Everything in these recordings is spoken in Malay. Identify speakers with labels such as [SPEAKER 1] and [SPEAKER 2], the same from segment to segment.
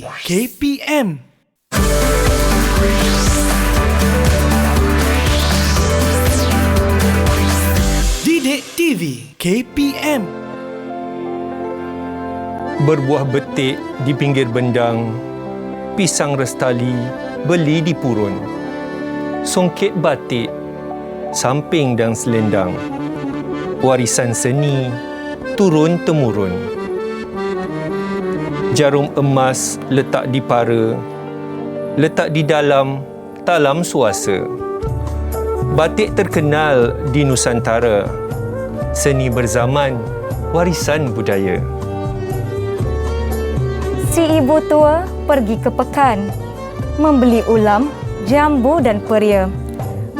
[SPEAKER 1] KPM. Didik TV KPM.
[SPEAKER 2] Berbuah betik di pinggir bendang, pisang restali beli di purun, songket batik, samping dan selendang, warisan seni turun-temurun. Jarum emas letak di para, letak di dalam talam suasa. Batik terkenal di Nusantara, seni berzaman, warisan budaya.
[SPEAKER 3] Si ibu tua pergi ke pekan, membeli ulam, jambu dan peria.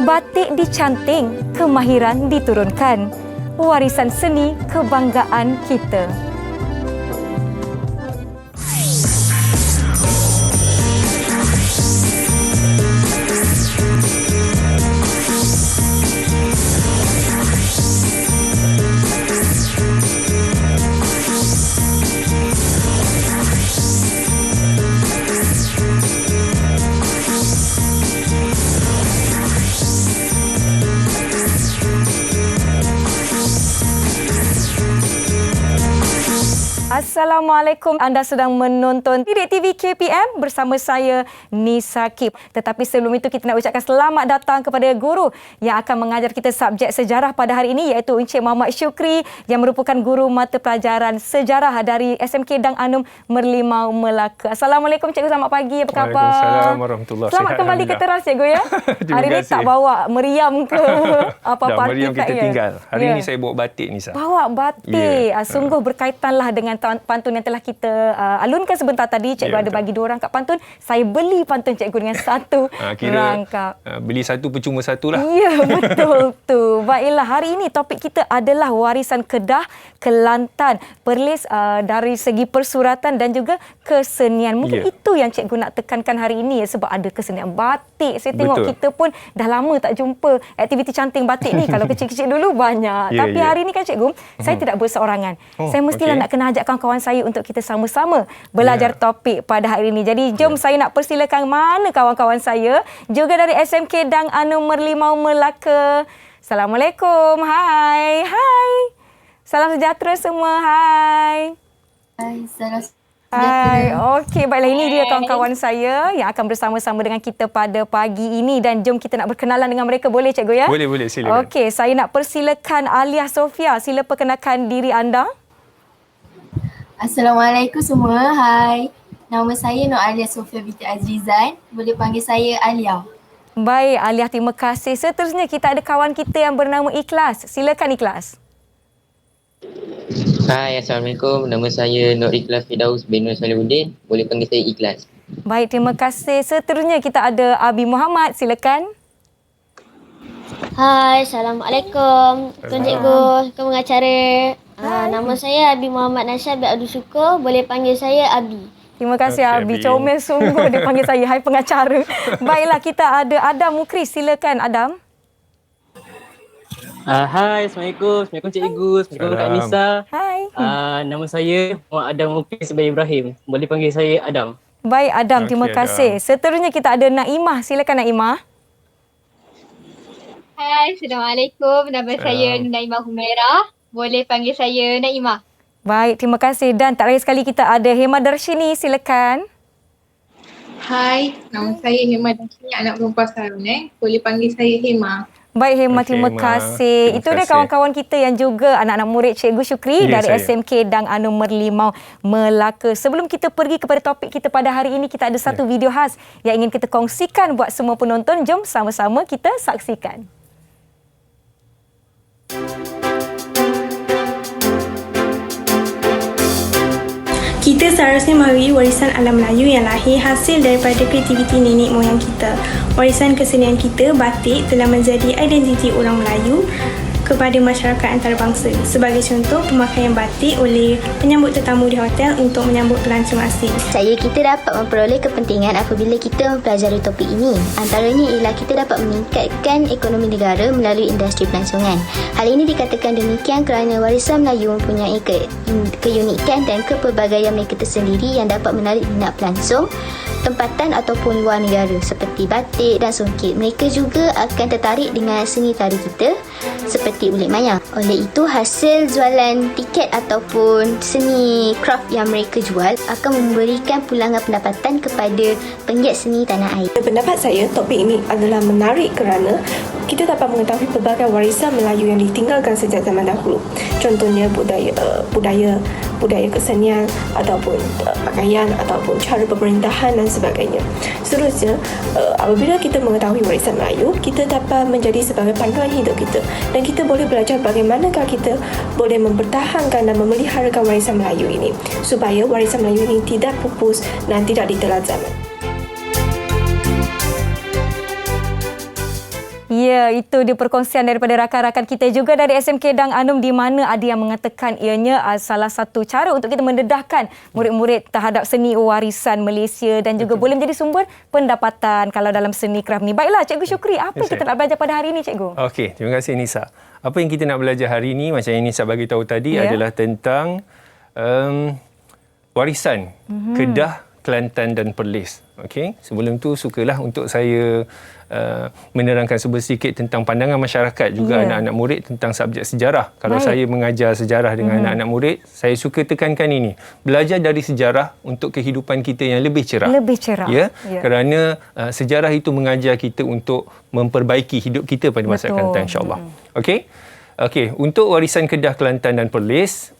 [SPEAKER 3] Batik dicanting, kemahiran diturunkan. Warisan seni kebanggaan kita. Assalamualaikum. Anda sedang menonton Didik TV KPM bersama saya Nisa Kip. Tetapi sebelum itu kita nak ucapkan selamat datang kepada guru yang akan mengajar kita subjek sejarah pada hari ini, iaitu Encik Muhammad Syukri yang merupakan guru mata pelajaran sejarah dari SMK Dang Anum Merlimau, Melaka. Assalamualaikum cikgu, selamat pagi. Apa khabar?
[SPEAKER 2] Waalaikumsalam warahmatullahi wabarakatuh.
[SPEAKER 3] Selamat kembali ke teras cikgu ya. Hari ini tak bawa meriam ke apa-apa.
[SPEAKER 2] Meriam kita tinggal. Hari ini saya bawa batik ni.
[SPEAKER 3] Bawa batik. Sungguh berkaitanlah dengan pantun yang telah kita alunkan sebentar tadi. Cikgu ada bagi 2 rangkap pantun. Saya beli pantun cikgu dengan satu rangkap.
[SPEAKER 2] Beli satu percuma satu lah.
[SPEAKER 3] Ya, betul tu. Baiklah, hari ini topik kita adalah warisan Kedah, Kelantan. Perlis dari segi persuratan dan juga kesenian. Mungkin itu yang cikgu nak tekankan hari ini ya, sebab ada kesenian batik. Saya tengok kita pun dah lama tak jumpa aktiviti canting batik ni. Kalau kecil-kecil dulu banyak. Tapi hari ini kan cikgu, saya tidak berseorangan. Saya mestilah nak kena ajak kawan-kawan saya untuk kita sama-sama belajar topik pada hari ini. Jadi jom saya nak persilakan mana kawan-kawan saya juga dari SMK Dang Anum Merlimau, Melaka. Assalamualaikum. Hai. Hai. Salam sejahtera semua. Hai.
[SPEAKER 4] Hai, salam sejahtera.
[SPEAKER 3] Hai. Okey, baiklah, ini dia kawan-kawan saya yang akan bersama-sama dengan kita pada pagi ini, dan jom kita nak berkenalan dengan mereka. Boleh cikgu ya?
[SPEAKER 2] Boleh, silakan.
[SPEAKER 3] Okey, saya nak persilakan Alia Sofia. Sila perkenalkan diri anda.
[SPEAKER 4] Assalamualaikum semua. Hai. Nama saya Nur Alia Sofia binti Azrizan. Boleh panggil saya Alia.
[SPEAKER 3] Baik, Alia, terima kasih. Seterusnya kita ada kawan kita yang bernama Ikhlas. Silakan Ikhlas.
[SPEAKER 5] Hai, Assalamualaikum. Nama saya Nur Ikhlas Firdaus bin Nur Salihuddin. Boleh panggil saya Ikhlas.
[SPEAKER 3] Baik, terima kasih. Seterusnya kita ada Abi Muhammad. Silakan.
[SPEAKER 6] Hai, Assalamualaikum. Tuan Cikgu, Tuan Pengacara. Nama saya Abi Muhammad Nasyar bin Abdul Syukur. Boleh panggil saya Abi.
[SPEAKER 3] Terima kasih Abi. Comel sungguh dia panggil saya. Hai pengacara. Baiklah, kita ada Adam Mukris. Silakan Adam.
[SPEAKER 7] Hai, Assalamualaikum. Assalamualaikum Cikgu. Assalamualaikum Kak Nisa.
[SPEAKER 3] Hai.
[SPEAKER 7] Nama saya Muhammad Adam Mukris bin Ibrahim. Boleh panggil saya Adam.
[SPEAKER 3] Baik Adam, terima kasih. Seterusnya kita ada Naimah. Silakan Naimah.
[SPEAKER 8] Hai, Assalamualaikum. Nama saya Naimah Humairah. Boleh panggil saya Naimah.
[SPEAKER 3] Baik, terima kasih. Dan tak lagi sekali kita ada Hema Darshini. Silakan.
[SPEAKER 9] Hai, nama saya Hema Darshini, anak perempuan Saruneh. Boleh panggil saya Hema.
[SPEAKER 3] Baik Hema, terima kasih. Itu dia kawan-kawan kita yang juga anak-anak murid Cikgu Syukri dari SMK Dang Anum Merlimau, Melaka. Sebelum kita pergi kepada topik kita pada hari ini, kita ada satu video khas yang ingin kita kongsikan buat semua penonton. Jom sama-sama kita saksikan.
[SPEAKER 10] Kita seharusnya menghargai warisan alam Melayu yang lahir hasil daripada kreativiti nenek moyang kita. Warisan kesenian kita, batik, telah menjadi identiti orang Melayu kepada masyarakat antarabangsa. Sebagai contoh, pemakaian batik oleh penyambut tetamu di hotel untuk menyambut pelancong asing.
[SPEAKER 11] Saya kita dapat memperoleh kepentingan apabila kita mempelajari topik ini. Antaranya ialah kita dapat meningkatkan ekonomi negara melalui industri pelancongan. Hal ini dikatakan demikian kerana warisan Melayu mempunyai keunikan dan kepelbagaian mereka tersendiri yang dapat menarik minat pelancong tempatan ataupun luar negara seperti batik dan songket. Mereka juga akan tertarik dengan seni tari kita seperti ulit mayang. Oleh itu, hasil jualan tiket ataupun seni craft yang mereka jual akan memberikan pulangan pendapatan kepada penggiat seni tanah air.
[SPEAKER 10] Pendapat saya, topik ini adalah menarik kerana kita dapat mengetahui pelbagai warisan Melayu yang ditinggalkan sejak zaman dahulu. Contohnya budaya kesenian ataupun pakaian ataupun cara pemerintahan dan sebagainya. Seterusnya, apabila kita mengetahui warisan Melayu, kita dapat menjadi sebagai panduan hidup kita dan kita boleh belajar bagaimanakah kita boleh mempertahankan dan memeliharakan warisan Melayu ini supaya warisan Melayu ini tidak pupus dan tidak ditelan zaman.
[SPEAKER 3] Ya, itu dia perkongsian daripada rakan-rakan kita juga dari SMK Dang Anum, di mana ada yang mengatakan ianya salah satu cara untuk kita mendedahkan murid-murid terhadap seni warisan Malaysia dan juga boleh menjadi sumber pendapatan kalau dalam seni kraft ni. Baiklah, Cikgu Syukri, apa yang kita nak belajar pada hari ini, Cikgu?
[SPEAKER 2] Okey, terima kasih Nisa. Apa yang kita nak belajar hari ini, macam yang Nisa bagi tahu tadi, adalah tentang warisan Kedah, Kelantan dan Perlis. Okey, sebelum tu sukalah untuk saya menerangkan sedikit tentang pandangan masyarakat juga anak-anak murid tentang subjek sejarah. Kalau saya mengajar sejarah dengan anak-anak murid, saya suka tekankan ini. Belajar dari sejarah untuk kehidupan kita yang lebih cerah.
[SPEAKER 3] Lebih cerah.
[SPEAKER 2] Ya, kerana sejarah itu mengajar kita untuk memperbaiki hidup kita pada masa akan datang, insya-Allah. Okey, untuk warisan Kedah, Kelantan dan Perlis,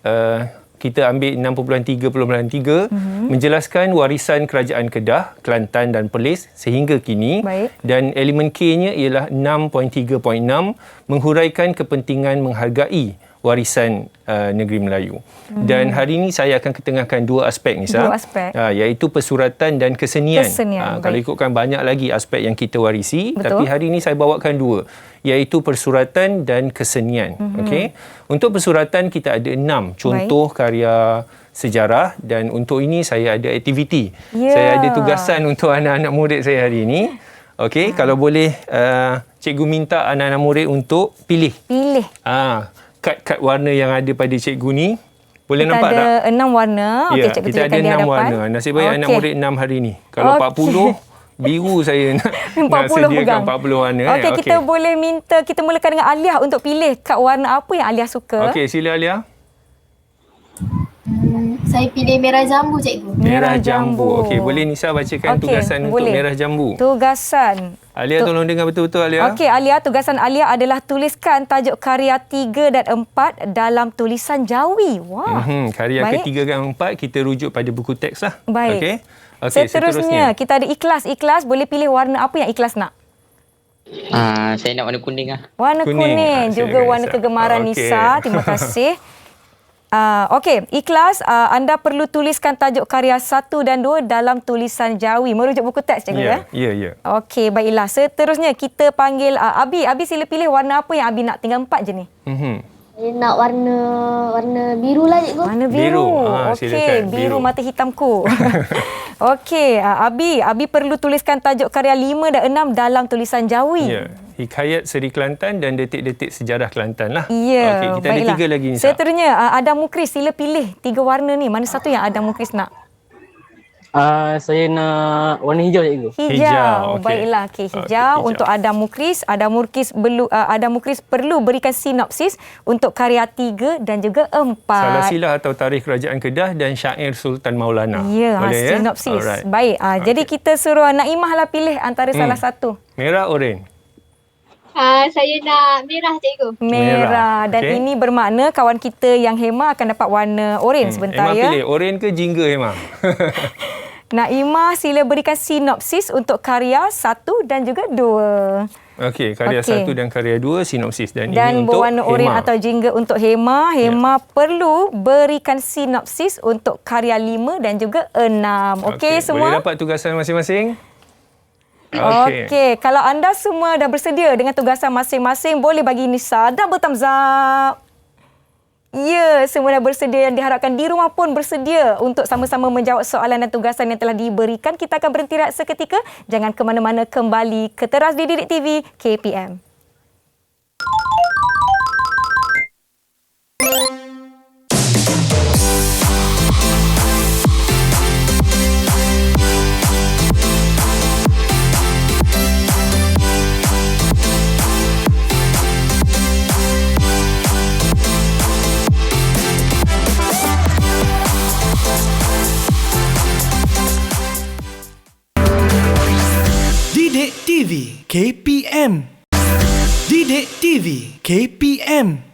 [SPEAKER 2] kita ambil 6.3.3 menjelaskan warisan Kerajaan Kedah, Kelantan dan Perlis sehingga kini. Dan elemen K-nya ialah 6.3.6 menghuraikan kepentingan menghargai warisan negeri Melayu. Dan hari ini saya akan ketengahkan dua aspek, Nisa.
[SPEAKER 3] Dua aspek.
[SPEAKER 2] Iaitu persuratan dan kesenian. Kalau ikutkan banyak lagi aspek yang kita warisi, tapi hari ini saya bawakan dua, iaitu persuratan dan kesenian. Okey. Untuk persuratan kita ada 6 contoh karya sejarah dan untuk ini saya ada aktiviti. Saya ada tugasan untuk anak-anak murid saya hari ini. Okey, kalau boleh cikgu minta anak-anak murid untuk pilih. Kad-kad warna yang ada pada cikgu ni. Boleh
[SPEAKER 3] kita
[SPEAKER 2] nampak tak?
[SPEAKER 3] Kita ada 6 warna.
[SPEAKER 2] Ya, kita ada 6 warna. Nasib baik anak murid 6 hari ni. Kalau 40, biru saya nak sediakan 40 warna.
[SPEAKER 3] Okey, kita boleh minta, kita mulakan dengan Alia untuk pilih kad warna apa yang Alia suka.
[SPEAKER 2] Okey, sila Alia.
[SPEAKER 4] Saya pilih merah jambu, cikgu.
[SPEAKER 2] Merah jambu. Okey, boleh Nisa bacakan tugasan untuk merah jambu?
[SPEAKER 3] Tugasan.
[SPEAKER 2] Alia tolong dengar betul-betul, Alia.
[SPEAKER 3] Okey, Alia, tugasan Alia adalah tuliskan tajuk karya 3 dan 4 dalam tulisan Jawi. Wah.
[SPEAKER 2] Karya ketiga dan 4 kita rujuk pada buku teks lah.
[SPEAKER 3] Baik.
[SPEAKER 2] Okey,
[SPEAKER 3] seterusnya kita ada Ikhlas. Ikhlas, boleh pilih warna apa yang Ikhlas nak?
[SPEAKER 5] Saya nak warna kuning lah.
[SPEAKER 3] Warna kuning juga warna kegemaran Nisa. Terima kasih. Okey, Ikhlas, anda perlu tuliskan tajuk karya 1 dan 2 dalam tulisan Jawi. Merujuk buku teks, cikgu
[SPEAKER 2] ya.
[SPEAKER 3] Okey, baiklah. Seterusnya kita panggil Abi. Abi, sila pilih warna apa yang Abi nak. Tinggal 4 je ni.
[SPEAKER 6] Saya nak warna biru lah, cikgu.
[SPEAKER 3] Warna biru. Okey, biru mata hitamku. Okey, Abi perlu tuliskan tajuk karya 5 dan 6 dalam tulisan Jawi.
[SPEAKER 2] Ya. Hikayat Seri Kelantan dan detik-detik sejarah Kelantan lah.
[SPEAKER 3] Ya,
[SPEAKER 2] okey, kita ada 3 lagi, Nisa.
[SPEAKER 3] Seterusnya, Adam Mukris, sila pilih 3 warna ni. Mana satu yang Adam Mukris nak?
[SPEAKER 7] Saya nak warna hijau, cikgu.
[SPEAKER 3] Hijau. Baiklah, hijau untuk Adam Mukris. Adam Mukris perlu berikan sinopsis untuk karya 3 dan juga 4.
[SPEAKER 2] Salasilah atau Tarikh Kerajaan Kedah dan Syair Sultan Maulana.
[SPEAKER 3] Ya, sinopsis. Baik, jadi kita suruh Naimah lah pilih antara salah satu.
[SPEAKER 2] Merah, oren.
[SPEAKER 8] Saya nak merah, cikgu.
[SPEAKER 3] Merah. Dan ini bermakna kawan kita yang Hema akan dapat warna oren sebentar.
[SPEAKER 2] Hema pilih oren ke jingga, Hema?
[SPEAKER 3] Naimah, sila berikan sinopsis untuk karya 1 dan juga 2.
[SPEAKER 2] Okey, karya 1 dan karya 2 sinopsis dan ini untuk
[SPEAKER 3] berwarna oren atau jingga untuk Hema. Hema perlu berikan sinopsis untuk karya 5 dan juga 6. Okey, semua?
[SPEAKER 2] Boleh dapat tugasan masing-masing?
[SPEAKER 3] Okey, kalau anda semua dah bersedia dengan tugasan masing-masing, boleh bagi Nisa double thumbs up. Ya, semua dah bersedia, yang diharapkan di rumah pun bersedia untuk sama-sama menjawab soalan dan tugasan yang telah diberikan. Kita akan berhenti rehat seketika. Jangan ke mana-mana, kembali ke Teras di Didik TV KPM.
[SPEAKER 1] Didik TV KPM. Didik TV KPM.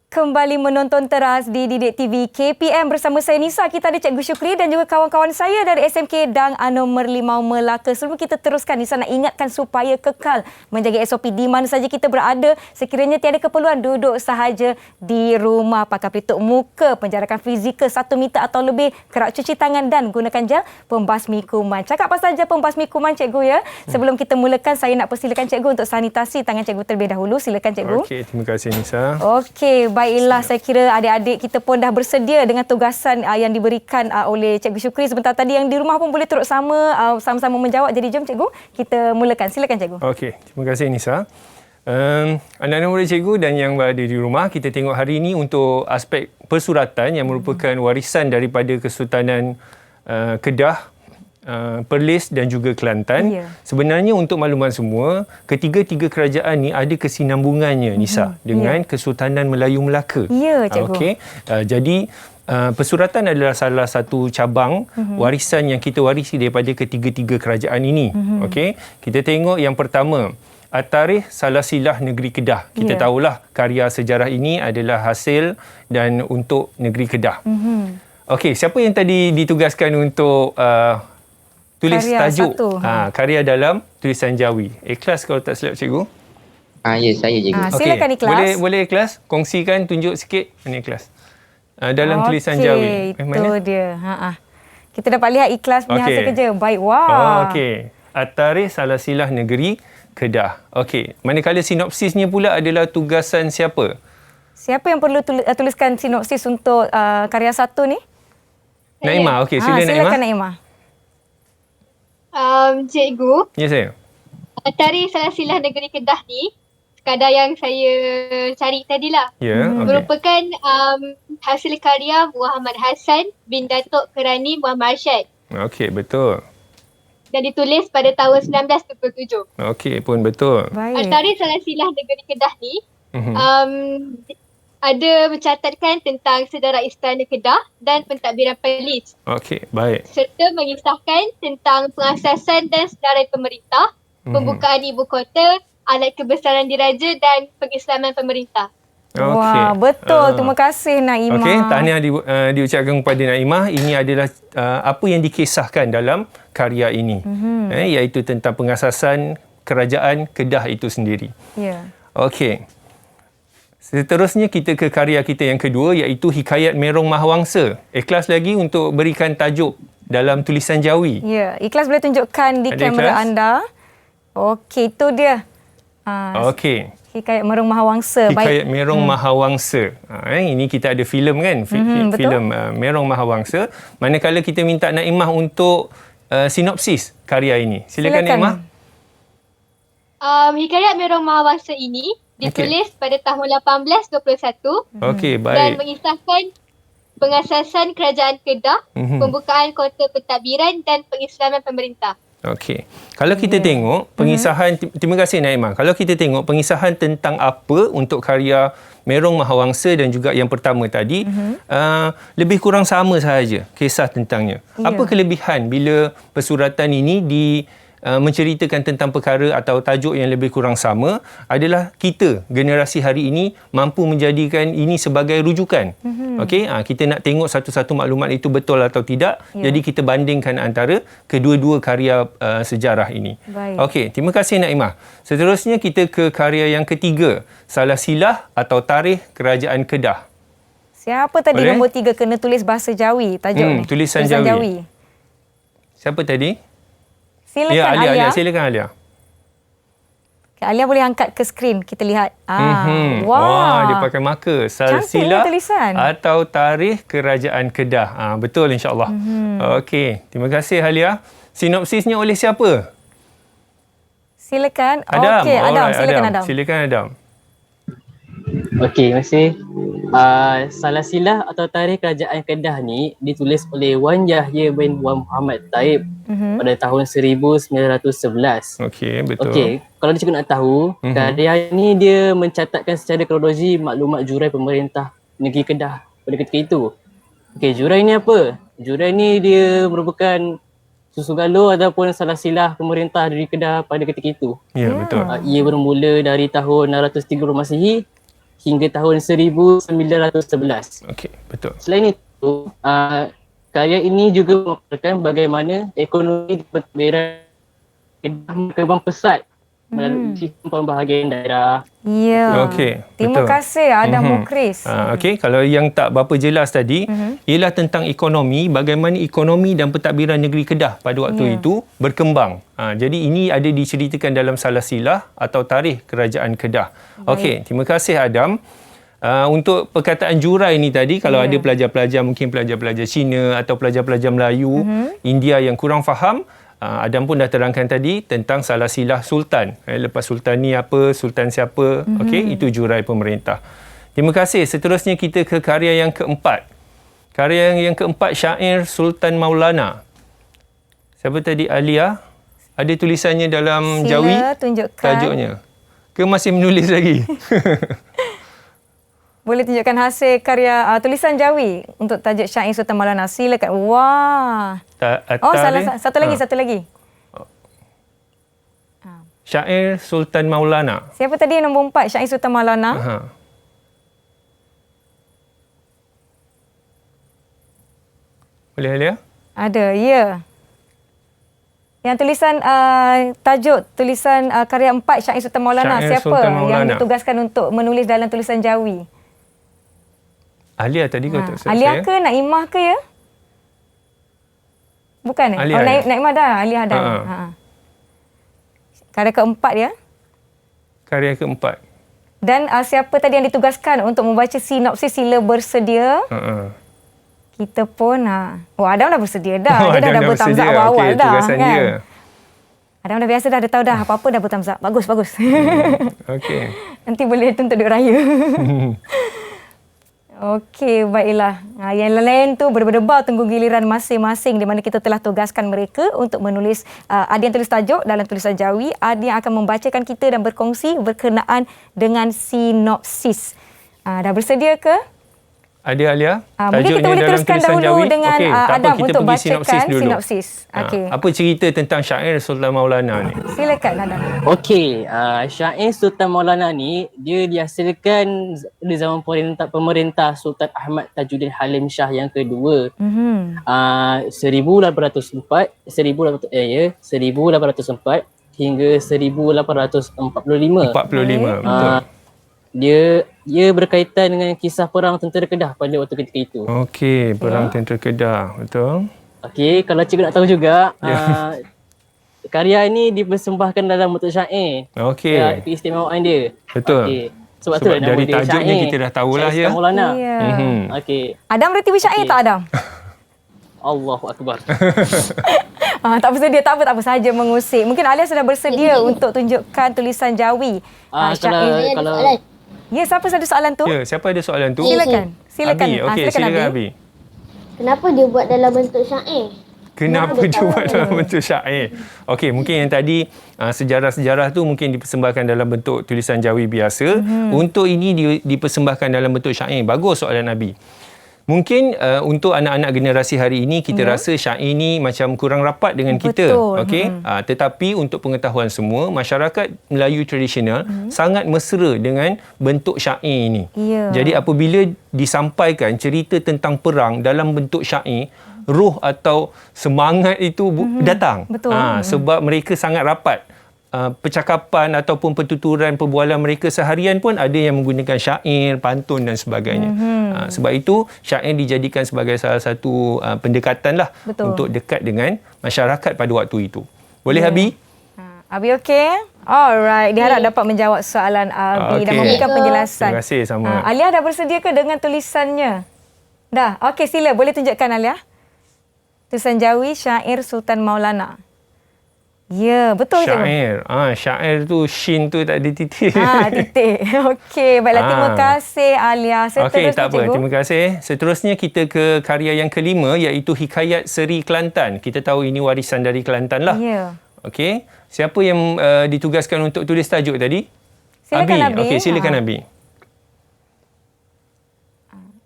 [SPEAKER 3] Kembali menonton Teras di Didik TV KPM bersama saya Nisa. Kita ada Cikgu Syukri dan juga kawan-kawan saya dari SMK Dang Anum Merlimau Melaka. Sebelum kita teruskan, Nisa nak ingatkan supaya kekal menjaga SOP di mana saja kita berada. Sekiranya tiada keperluan, duduk sahaja di rumah. Pakai pelitup muka, penjarakan fizikal 1 meter atau lebih, kerap cuci tangan dan gunakan gel pembasmi kuman. Cakap pasal gel pembasmi kuman, Cikgu ya. Sebelum kita mulakan, saya nak persilakan Cikgu untuk sanitasi tangan Cikgu terlebih dahulu. Silakan Cikgu.
[SPEAKER 2] Okey, terima kasih Nisa.
[SPEAKER 3] Okey, baiklah, saya kira adik-adik kita pun dah bersedia dengan tugasan yang diberikan oleh Cikgu Syukri sebentar tadi. Yang di rumah pun boleh turut sama-sama menjawab. Jadi jom Cikgu, kita mulakan. Silakan Cikgu.
[SPEAKER 2] Okey, terima kasih Nisa. Anak-anak murid cikgu dan yang berada di rumah, kita tengok hari ini untuk aspek persuratan yang merupakan warisan daripada Kesultanan Kedah, Perlis dan juga Kelantan. Sebenarnya untuk makluman semua, ketiga-tiga kerajaan ni ada kesinambungannya Nisa dengan Kesultanan Melayu Melaka.
[SPEAKER 3] Ya, Cikgu.
[SPEAKER 2] Okey. Jadi persuratan adalah salah satu cabang warisan yang kita warisi daripada ketiga-tiga kerajaan ini. Okey. Kita tengok yang pertama, At-Tarikh Salasilah Negeri Kedah. Kita tahulah karya sejarah ini adalah hasil dan untuk negeri Kedah. Okey, siapa yang tadi ditugaskan untuk tulis
[SPEAKER 3] karya
[SPEAKER 2] tajuk karya dalam tulisan Jawi? Ikhlas kalau tak silap Cikgu?
[SPEAKER 5] Ya, saya Cikgu.
[SPEAKER 3] Silakan Ikhlas.
[SPEAKER 2] Boleh Ikhlas? Kongsikan, tunjuk sikit. Mana Ikhlas? Dalam tulisan Jawi.
[SPEAKER 3] Itu dia. Kita dapat lihat Ikhlas punya hasil kerja. Baik, wah.
[SPEAKER 2] Okey. At-Tarikh Salasilah Negeri Kedah. Okey. Manakala sinopsisnya pula adalah tugasan siapa?
[SPEAKER 3] Siapa yang perlu tuliskan sinopsis untuk karya satu ni?
[SPEAKER 2] Naimah. Okey, sila Naimah.
[SPEAKER 3] Silakan Naimah.
[SPEAKER 8] Cikgu,
[SPEAKER 2] Ya, saya.
[SPEAKER 8] At-Tarikh Salasilah Negeri Kedah ni, sekadar yang saya cari tadilah.
[SPEAKER 2] Ya, okey.
[SPEAKER 8] Merupakan hasil karya Muhammad Hassan bin Datuk Kerani Muhammad Arsyad.
[SPEAKER 2] Okey, betul.
[SPEAKER 8] Dan ditulis pada tahun 1927.
[SPEAKER 2] Okey, pun betul.
[SPEAKER 8] At-Tarikh Salasilah Negeri Kedah ni ada mencatatkan tentang sejarah Istana Kedah dan pentadbiran Perlis.
[SPEAKER 2] Okey, baik.
[SPEAKER 8] Serta mengisahkan tentang pengasasan dan senarai pemerintah, pembukaan ibu kota, alat kebesaran diraja dan pengislaman pemerintah.
[SPEAKER 3] Wah, betul. Terima kasih Naimah.
[SPEAKER 2] Okey, tahniah diucapkan kepada Naimah. Ini adalah apa yang dikisahkan dalam karya ini. Iaitu tentang pengasasan kerajaan Kedah itu sendiri.
[SPEAKER 3] Ya.
[SPEAKER 2] Okey. Seterusnya kita ke karya kita yang kedua, iaitu Hikayat Merong Mahawangsa. Ikhlas lagi untuk berikan tajuk dalam tulisan Jawi.
[SPEAKER 3] Ya, Ikhlas boleh tunjukkan di kamera anda. Okey, itu dia.
[SPEAKER 2] Okey.
[SPEAKER 3] Hikayat Merong Mahawangsa.
[SPEAKER 2] Hikayat Merong Mahawangsa. Ini kita ada filem kan? Filem Merong Mahawangsa. Manakala kita minta Naimah untuk sinopsis karya ini. Silakan Naimah.
[SPEAKER 8] Hikayat Merong Mahawangsa ini ditulis pada tahun 1821
[SPEAKER 2] Okey, baik.
[SPEAKER 8] dan mengisahkan pengasasan kerajaan Kedah, pembukaan kota pentadbiran dan pengislaman pemerintah.
[SPEAKER 2] Okey. Kalau kita tengok pengisahan, terima kasih Naimah. Kalau kita tengok pengisahan tentang apa untuk karya Merong Mahawangsa dan juga yang pertama tadi, lebih kurang sama sahaja kisah tentangnya. Apa kelebihan bila persuratan ini menceritakan tentang perkara atau tajuk yang lebih kurang sama, adalah kita, generasi hari ini, mampu menjadikan ini sebagai rujukan. Okey, kita nak tengok satu-satu maklumat itu betul atau tidak. Jadi kita bandingkan antara kedua-dua karya sejarah ini. Okey, terima kasih Naimah. Seterusnya kita ke karya yang ketiga, Salasilah atau Tarikh Kerajaan Kedah.
[SPEAKER 3] Siapa tadi
[SPEAKER 2] Boleh?
[SPEAKER 3] nombor 3 kena tulis bahasa Jawi tajuk ni?
[SPEAKER 2] Tulisan Jawi. Siapa tadi?
[SPEAKER 3] Silakan
[SPEAKER 2] Ya, Alia.
[SPEAKER 3] Alia.
[SPEAKER 2] Silakan Alia.
[SPEAKER 3] Alia boleh angkat ke skrin kita lihat.
[SPEAKER 2] Wah, dia pakai marker. Salasilah
[SPEAKER 3] tulisan.
[SPEAKER 2] atau Tarikh Kerajaan Kedah. Betul insya-Allah. Okey, terima kasih Alia. Sinopsisnya oleh siapa?
[SPEAKER 3] Silakan.
[SPEAKER 2] Adam.
[SPEAKER 3] Okey, Adam.
[SPEAKER 2] Alright,
[SPEAKER 3] Silakan Adam.
[SPEAKER 2] Silakan Adam.
[SPEAKER 7] Okey, terima kasih. Salasilah atau Tarikh Kerajaan Kedah ni ditulis oleh Wan Yahya bin Wan Muhammad Taib pada tahun 1911.
[SPEAKER 2] Okey, betul.
[SPEAKER 7] Okey, kalau dia cikgu nak tahu, karya ni dia mencatatkan secara kronologi maklumat jurai pemerintah negeri Kedah pada ketika itu. Okey, jurai ni apa? Jurai ni dia merupakan susu galuh ataupun salasilah pemerintah negeri Kedah pada ketika itu.
[SPEAKER 2] Ya, betul.
[SPEAKER 7] Ia bermula dari tahun 630 Masihi hingga tahun 1911.
[SPEAKER 2] Okey, betul.
[SPEAKER 7] Selain itu, karya ini juga memaparkan bagaimana ekonomi di pentadbiran Kedah berkembang pesat melalui sistem pembahagian daerah.
[SPEAKER 3] Ya.
[SPEAKER 2] Okey,
[SPEAKER 3] Terima
[SPEAKER 2] betul.
[SPEAKER 3] kasih Adam Mukris.
[SPEAKER 2] Okey, kalau yang tak berapa jelas tadi, ialah tentang ekonomi, bagaimana ekonomi dan pentadbiran negeri Kedah pada waktu itu berkembang. Jadi ini ada diceritakan dalam Salasilah atau Tarikh Kerajaan Kedah. Okey, terima kasih Adam. Untuk perkataan jurai ni tadi, kalau ada pelajar-pelajar, mungkin pelajar-pelajar Cina atau pelajar-pelajar Melayu, India yang kurang faham, Adam pun dah terangkan tadi tentang salasilah sultan. Lepas sultan ni apa, sultan siapa, okey, itu jurai pemerintah. Terima kasih. Seterusnya kita ke karya yang keempat. Karya yang keempat, Syair Sultan Maulana. Siapa tadi? Alia. Ada tulisannya dalam Jawi?
[SPEAKER 3] Sila tunjukkan.
[SPEAKER 2] Tajuknya. Ke masih menulis lagi?
[SPEAKER 3] Boleh tunjukkan hasil karya tulisan Jawi untuk tajuk Syair Sultan Maulana. Silakan. Wah. Satu lagi.
[SPEAKER 2] Syair Sultan Maulana.
[SPEAKER 3] Siapa tadi yang nombor 4? Syair Sultan Maulana.
[SPEAKER 2] Boleh Alia?
[SPEAKER 3] Ada, ya. Yang tulisan tajuk tulisan karya 4 Syair Sultan Maulana.
[SPEAKER 2] Syair
[SPEAKER 3] Siapa
[SPEAKER 2] Sultan Maulana
[SPEAKER 3] yang ditugaskan untuk menulis dalam tulisan Jawi?
[SPEAKER 2] Alia tadi kau tak
[SPEAKER 3] Alia ke Naimah ke ya? Bukan eh?
[SPEAKER 2] Alia,
[SPEAKER 3] Naimah dah. Alia dah. Karya keempat ya?
[SPEAKER 2] Karya keempat.
[SPEAKER 3] Dan siapa tadi yang ditugaskan untuk membaca sinopsis? Sila bersedia. Kita pun Adam dah bersedia dah. Dia dah double thumbs up awal dah kan. Dia. Adam dah biasa dah, dia tahu dah apa-apa dah double thumbs up. Bagus.
[SPEAKER 2] Okey.
[SPEAKER 3] Nanti boleh tuntut duit raya. Okey, baiklah. Yang lain tu berdebar tunggu giliran masing-masing di mana kita telah tugaskan mereka untuk menulis, ada yang tulis tajuk dalam tulisan Jawi, ada yang akan membacakan kita dan berkongsi berkenaan dengan sinopsis. Dah bersedia ke?
[SPEAKER 2] Ada Alia?
[SPEAKER 3] Mungkin kita boleh teruskan dahulu dengan Adam untuk bacakan sinopsis.
[SPEAKER 2] Apa cerita tentang Syair Sultan Maulana ni?
[SPEAKER 3] Silakan Adam.
[SPEAKER 7] Okey, Syair Sultan Maulana ni dia dihasilkan di zaman pemerintah Sultan Ahmad Tajuddin Halim Shah yang kedua. 1804 hingga 1845.
[SPEAKER 2] 45, betul.
[SPEAKER 7] Dia berkaitan dengan kisah perang tentera Kedah pada waktu ketika itu.
[SPEAKER 2] Okey, perang tentera Kedah, betul.
[SPEAKER 7] Okey, kalau cikgu nak tahu juga, karya ini dipersembahkan dalam bentuk syair.
[SPEAKER 2] Okey.
[SPEAKER 7] Keistimewaan dia.
[SPEAKER 2] Betul.
[SPEAKER 7] Okay. Sebab tu nama
[SPEAKER 2] dari
[SPEAKER 7] dia
[SPEAKER 2] tajuknya
[SPEAKER 7] syair.
[SPEAKER 2] kita dah tahulah ya.
[SPEAKER 7] Maulana. Okey.
[SPEAKER 3] Adam reti syair tak Adam?
[SPEAKER 7] Allahu Akbar.
[SPEAKER 3] Tak bersedia, tak apa saja mengusik. Mungkin Alia sudah bersedia untuk tunjukkan tulisan Jawi. Syair.
[SPEAKER 7] Kalau
[SPEAKER 3] ya, siapa ada soalan tu?
[SPEAKER 2] Ya, siapa ada soalan tu?
[SPEAKER 3] Silakan.
[SPEAKER 2] Abi. Okey, silakan Abi.
[SPEAKER 6] Kenapa dia buat dalam bentuk syair?
[SPEAKER 2] Kenapa dia buat dalam bentuk syair? Okey, mungkin yang tadi sejarah-sejarah tu mungkin dipersembahkan dalam bentuk tulisan Jawi biasa. Untuk ini dipersembahkan dalam bentuk syair. Bagus soalan Abi. Mungkin untuk anak-anak generasi hari ini kita rasa syair ni macam kurang rapat dengan kita. Okey. Tetapi untuk pengetahuan semua, masyarakat Melayu tradisional sangat mesra dengan bentuk syair ini. Jadi apabila disampaikan cerita tentang perang dalam bentuk syair, roh atau semangat itu datang. Sebab mereka sangat rapat. Percakapan ataupun pertuturan perbualan mereka seharian pun ada yang menggunakan syair, pantun dan sebagainya. Sebab itu syair dijadikan sebagai salah satu pendekatan lah untuk dekat dengan masyarakat pada waktu itu. Boleh Abi?
[SPEAKER 3] Abi okey? Alright, diharap dapat menjawab soalan Abi dan memberikan penjelasan.
[SPEAKER 2] Terima kasih sama.
[SPEAKER 3] Alia dah bersedia ke dengan tulisannya? Dah. Okey, sila boleh tunjukkan Alia. Tulisan Jawi syair Sultan Maulana. Ya, betul ke?
[SPEAKER 2] Syair tu shin tu tak ada titik.
[SPEAKER 3] Titik. Okey, baiklah terima kasih Alia.
[SPEAKER 2] Okey, tak apa. Terima kasih. Seterusnya kita ke karya yang kelima iaitu Hikayat Seri Kelantan. Kita tahu ini warisan dari Kelantan lah.
[SPEAKER 3] Ya.
[SPEAKER 2] Okey. Siapa yang ditugaskan untuk tulis tajuk tadi?
[SPEAKER 3] Silakan Abi.
[SPEAKER 2] Okey, silakan Abi.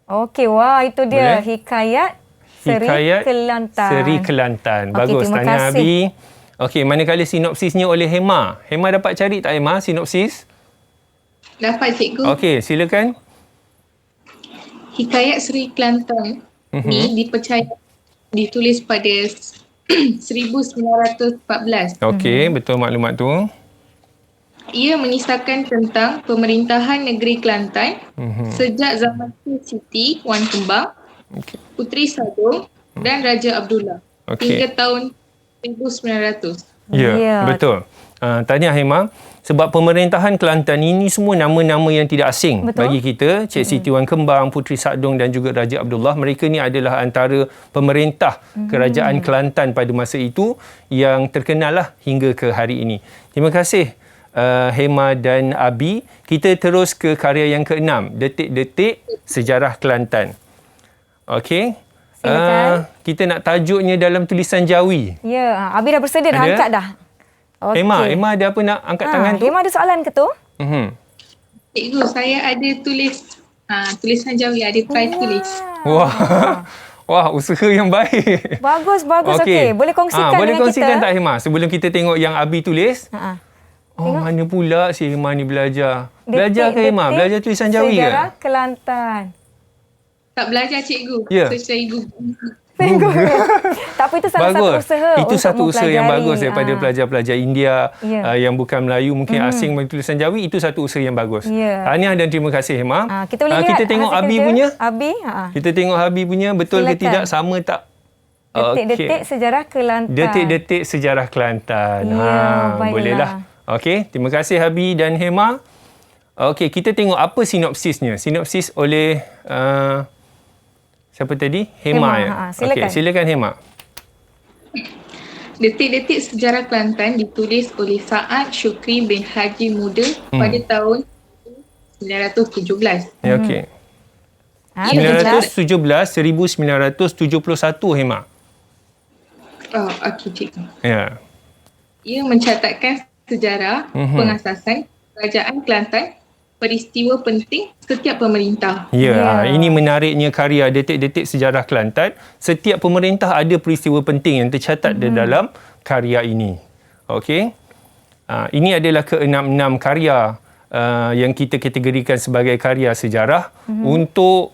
[SPEAKER 3] Okey, wah itu dia.
[SPEAKER 2] Boleh?
[SPEAKER 3] Hikayat Kelantan.
[SPEAKER 2] Seri Kelantan. Bagus,
[SPEAKER 3] terima
[SPEAKER 2] tanya
[SPEAKER 3] kasih.
[SPEAKER 2] Abi. Okey, manakala sinopsisnya oleh Hema. Hema dapat cari tak Hema sinopsis?
[SPEAKER 9] Dapat cikgu.
[SPEAKER 2] Okey, silakan.
[SPEAKER 9] Hikayat Seri Kelantan ni ditulis pada 1914.
[SPEAKER 2] Okey, betul maklumat tu.
[SPEAKER 9] Ia mengisahkan tentang pemerintahan negeri Kelantan sejak zaman Siti Wan Kembang, Puteri Sadong dan Raja Abdullah hingga tahun 1900.
[SPEAKER 2] Ya, betul. Tahniah Hema. Sebab pemerintahan Kelantan ini semua nama-nama yang tidak asing bagi kita. Cik Siti Wan Kembang, Puteri Sadong dan juga Raja Abdullah. Mereka ni adalah antara pemerintah kerajaan Kelantan pada masa itu yang terkenal lah hingga ke hari ini. Terima kasih Hema dan Abi. Kita terus ke karya yang ke-6. Detik-detik Sejarah Kelantan. Okey. Kita nak tajuknya dalam tulisan Jawi.
[SPEAKER 3] Ya, Abi dah bersedia dah angkat dah. Okay.
[SPEAKER 2] Hema ada apa nak angkat tangan tu?
[SPEAKER 3] Hema ada soalan ke tu?
[SPEAKER 9] Cikgu, saya ada tulis tulisan Jawi, ada try tulis.
[SPEAKER 2] Wah, usaha yang baik.
[SPEAKER 3] Bagus. Okey. Boleh kongsikan dengan kita?
[SPEAKER 2] Boleh kongsikan tak Hema? Sebelum kita tengok yang Abi tulis. Mana pula si Hema ni belajar? Belajar ke Hema? Belajar tulisan Jawi ke?
[SPEAKER 3] Sejarah Kelantan.
[SPEAKER 9] Tak belajar cikgu. Saya
[SPEAKER 3] Google. Tapi itu salah satu usaha.
[SPEAKER 2] Itu satu usaha yang bagus daripada pelajar-pelajar India yang bukan Melayu, mungkin asing bagi tulisan Jawi. Itu satu usaha yang bagus. Tahniah dan terima kasih Hema.
[SPEAKER 3] Kita boleh lihat
[SPEAKER 2] tengok Abi punya. Kita tengok Abi punya betul ke tidak, sama tak?
[SPEAKER 3] Detik-detik Sejarah Kelantan.
[SPEAKER 2] Detik-detik Sejarah Kelantan. Bolehlah. Okey, terima kasih Abi dan Hema. Okey, kita tengok apa sinopsisnya. Sinopsis oleh siapa tadi? Hema.
[SPEAKER 3] Silakan.
[SPEAKER 2] Okey, silakan Hema.
[SPEAKER 9] Detik-detik Sejarah Kelantan ditulis oleh Saad Syukri bin Haji Muda pada tahun 1917.
[SPEAKER 2] Okey. 1971 Hema.
[SPEAKER 9] Okey cikgu.
[SPEAKER 2] Ya.
[SPEAKER 9] Ia mencatatkan sejarah pengasasan Kerajaan Kelantan, peristiwa penting setiap pemerintah.
[SPEAKER 2] Ini menariknya karya Detik-detik Sejarah Kelantan. Setiap pemerintah ada peristiwa penting yang tercatat di dalam karya ini. Okey. Ini adalah ke-6 karya yang kita kategorikan sebagai karya sejarah untuk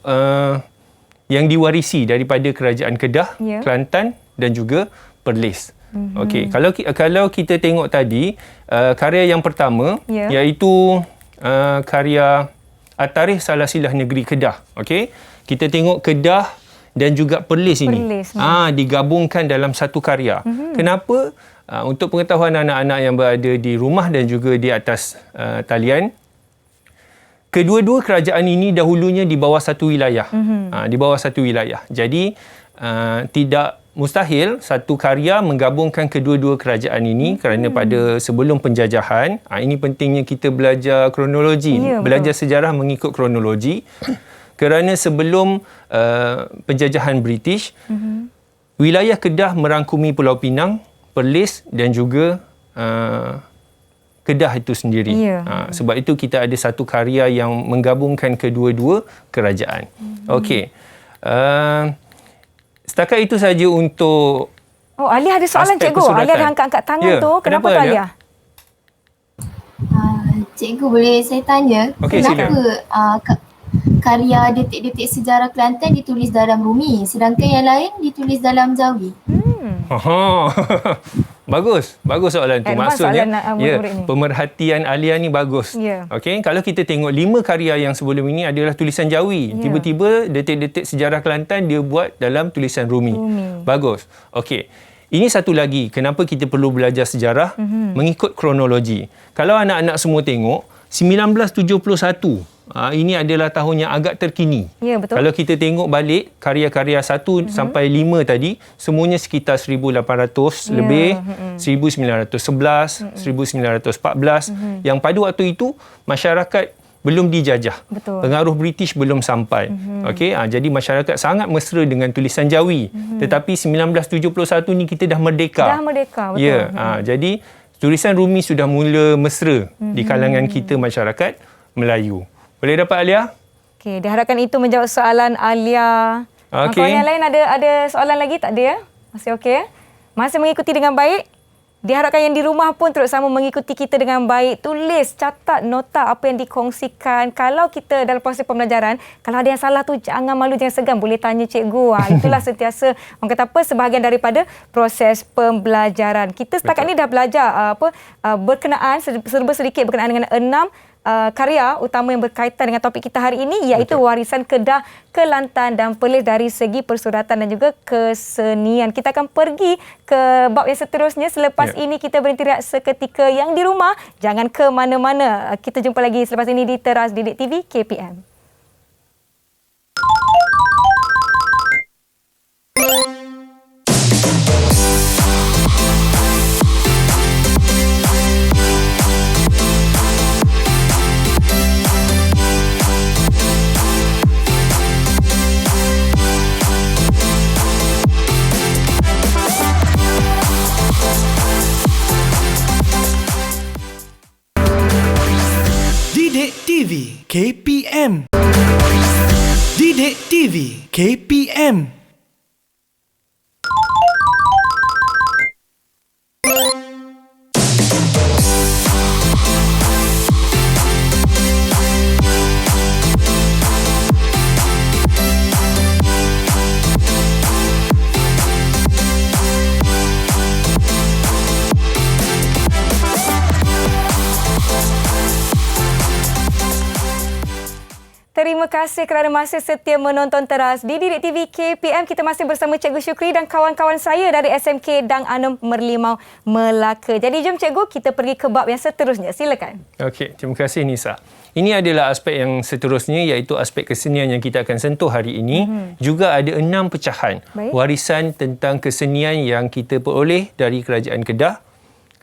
[SPEAKER 2] yang diwarisi daripada Kerajaan Kedah, Kelantan dan juga Perlis. Okey, kalau kita tengok tadi karya yang pertama iaitu karya At-Tarikh Salasilah Negeri Kedah. Okey, kita tengok Kedah dan juga Perlis ini digabungkan dalam satu karya. Kenapa? Untuk pengetahuan anak-anak yang berada di rumah dan juga di atas talian, kedua-dua kerajaan ini dahulunya di bawah satu wilayah. Di bawah satu wilayah. Jadi tidak mustahil satu karya menggabungkan kedua-dua kerajaan ini kerana pada sebelum penjajahan, ini pentingnya kita belajar kronologi, belajar sejarah mengikut kronologi. Kerana sebelum penjajahan British, wilayah Kedah merangkumi Pulau Pinang, Perlis dan juga Kedah itu sendiri. Sebab itu kita ada satu karya yang menggabungkan kedua-dua kerajaan. Okey. Setakat itu saja untuk
[SPEAKER 3] Oh, Alia ada soalan
[SPEAKER 2] aspek
[SPEAKER 3] cikgu. Alia ada
[SPEAKER 2] persuratan.
[SPEAKER 3] angkat tangan
[SPEAKER 2] Ya,
[SPEAKER 3] tu. Kenapa tu
[SPEAKER 2] kenapa,
[SPEAKER 3] Alia?
[SPEAKER 4] Cikgu boleh saya tanya,
[SPEAKER 2] Okey,
[SPEAKER 4] kenapa karya detik-detik sejarah Kelantan ditulis dalam Rumi sedangkan yang lain ditulis dalam Jawi?
[SPEAKER 2] Bagus soalan tu.
[SPEAKER 3] Advance
[SPEAKER 2] Maksudnya,
[SPEAKER 3] soalan, murid-murid ni.
[SPEAKER 2] pemerhatian Alia ni bagus.
[SPEAKER 3] Ya.
[SPEAKER 2] Okey, kalau kita tengok 5 karya yang sebelum ini adalah tulisan Jawi.
[SPEAKER 3] Ya.
[SPEAKER 2] Tiba-tiba detik-detik sejarah Kelantan dia buat dalam tulisan Rumi. Bagus. Okey. Ini satu lagi, kenapa kita perlu belajar sejarah mengikut kronologi. Kalau anak-anak semua tengok, 1971, ini adalah tahun yang agak terkini.
[SPEAKER 3] Ya, betul.
[SPEAKER 2] Kalau kita tengok balik, karya-karya 1 sampai 5 tadi, semuanya sekitar 1800 lebih, 1911, 1914, yang pada waktu itu, masyarakat belum dijajah.
[SPEAKER 3] Betul.
[SPEAKER 2] Pengaruh British belum sampai. Okey, jadi masyarakat sangat mesra dengan tulisan Jawi. Tetapi 1971 ni kita dah merdeka.
[SPEAKER 3] Dah merdeka, betul.
[SPEAKER 2] Ya, jadi tulisan Rumi sudah mula mesra di kalangan kita masyarakat Melayu. Boleh dapat Alia?
[SPEAKER 3] Okey, diharapkan itu menjawab soalan Alia.
[SPEAKER 2] Okey.
[SPEAKER 3] Kawan yang lain ada soalan lagi tak ada ya? Masih okey ya? Masih mengikuti dengan baik? Diharapkan yang di rumah pun terus sama mengikuti kita dengan baik. Tulis, catat nota apa yang dikongsikan. Kalau kita dalam proses pembelajaran, kalau ada yang salah tu jangan malu, jangan segan. Boleh tanya cikgu. Itulah sentiasa, orang kata apa, sebahagian daripada proses pembelajaran. Kita setakat ni dah belajar berkenaan, serba sedikit berkenaan dengan 6 karya utama yang berkaitan dengan topik kita hari ini, iaitu warisan Kedah, Kelantan dan Perlis dari segi persuratan dan juga kesenian. Kita akan pergi ke bab yang seterusnya. Selepas ini kita berhenti rehat seketika. Yang di rumah, jangan ke mana-mana. Kita jumpa lagi selepas ini di Teras Didik TV KPM.
[SPEAKER 1] Didik TV KPM. Didik TV KPM.
[SPEAKER 3] Terima kasih kerana masih setia menonton Teras di Didik TV KPM. Kita masih bersama Cikgu Syukri dan kawan-kawan saya dari SMK Dang Anum Merlimau, Melaka. Jadi jom cikgu, kita pergi ke bab yang seterusnya. Silakan.
[SPEAKER 2] Okey, terima kasih Nisa. Ini adalah aspek yang seterusnya, iaitu aspek kesenian yang kita akan sentuh hari ini. Juga ada 6 pecahan warisan tentang kesenian yang kita peroleh dari Kerajaan Kedah,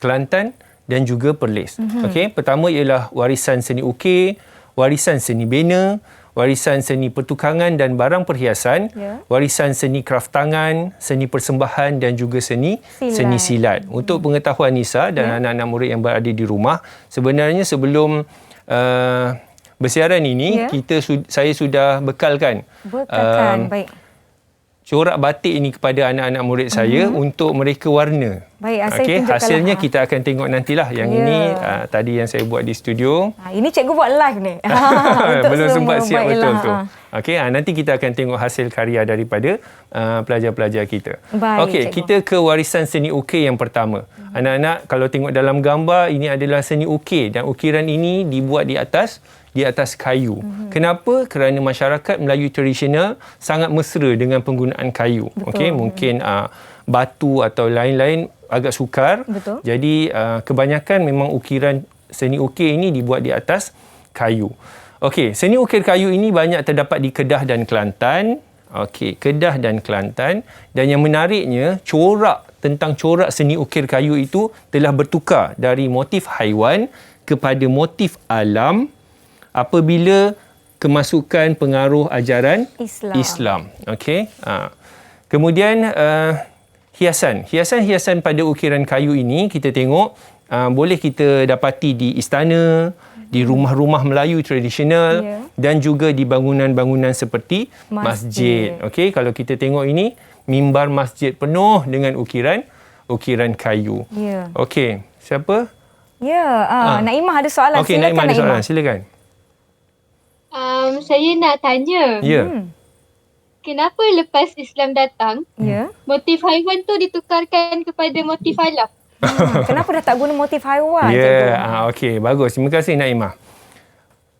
[SPEAKER 2] Kelantan dan juga Perlis. Okey, pertama ialah warisan seni ukir, warisan seni bena, warisan seni pertukangan dan barang perhiasan, warisan seni kraftangan, seni persembahan dan juga seni silat. Untuk pengetahuan Nisa dan anak-anak murid yang berada di rumah, sebenarnya sebelum bersiaran ini, saya sudah bekalkan
[SPEAKER 3] baik.
[SPEAKER 2] corak batik ini kepada anak-anak murid saya untuk mereka warna.
[SPEAKER 3] Baik,
[SPEAKER 2] okey, hasilnya kita akan tengok nantilah. Yang ini tadi yang saya buat di studio.
[SPEAKER 3] Ini cikgu buat live ni.
[SPEAKER 2] Belum sempat siap betul tu. Okey, nanti kita akan tengok hasil karya daripada pelajar-pelajar kita. Okey, kita ke warisan seni ukir yang pertama. Anak-anak kalau tengok dalam gambar, ini adalah seni ukir dan ukiran ini dibuat di atas kayu. Kenapa? Kerana masyarakat Melayu tradisional sangat mesra dengan penggunaan kayu. Okey, mungkin batu atau lain-lain agak sukar.
[SPEAKER 3] Betul.
[SPEAKER 2] Jadi kebanyakan memang ukiran seni ukir ini dibuat di atas kayu. Okey, seni ukir kayu ini banyak terdapat di Kedah dan Kelantan. Okey, Kedah dan Kelantan, dan yang menariknya tentang corak seni ukir kayu itu telah bertukar dari motif haiwan kepada motif alam apabila kemasukan pengaruh ajaran Islam. Okey. Kemudian hiasan pada ukiran kayu ini kita tengok boleh kita dapati di istana, di rumah-rumah Melayu tradisional dan juga di bangunan-bangunan seperti masjid. Okey, kalau kita tengok ini mimbar masjid penuh dengan ukiran kayu. Okey, siapa?
[SPEAKER 3] Naimah ada soalan.
[SPEAKER 2] Okey,
[SPEAKER 3] Silakan
[SPEAKER 2] Naimah ada soalan.
[SPEAKER 3] Naimah.
[SPEAKER 2] Silakan.
[SPEAKER 8] Saya nak tanya. Kenapa lepas Islam datang, motif haiwan tu ditukarkan kepada motif alam?
[SPEAKER 3] Kenapa dah tak guna motif haiwan?
[SPEAKER 2] Okey, bagus. Terima kasih Naimah.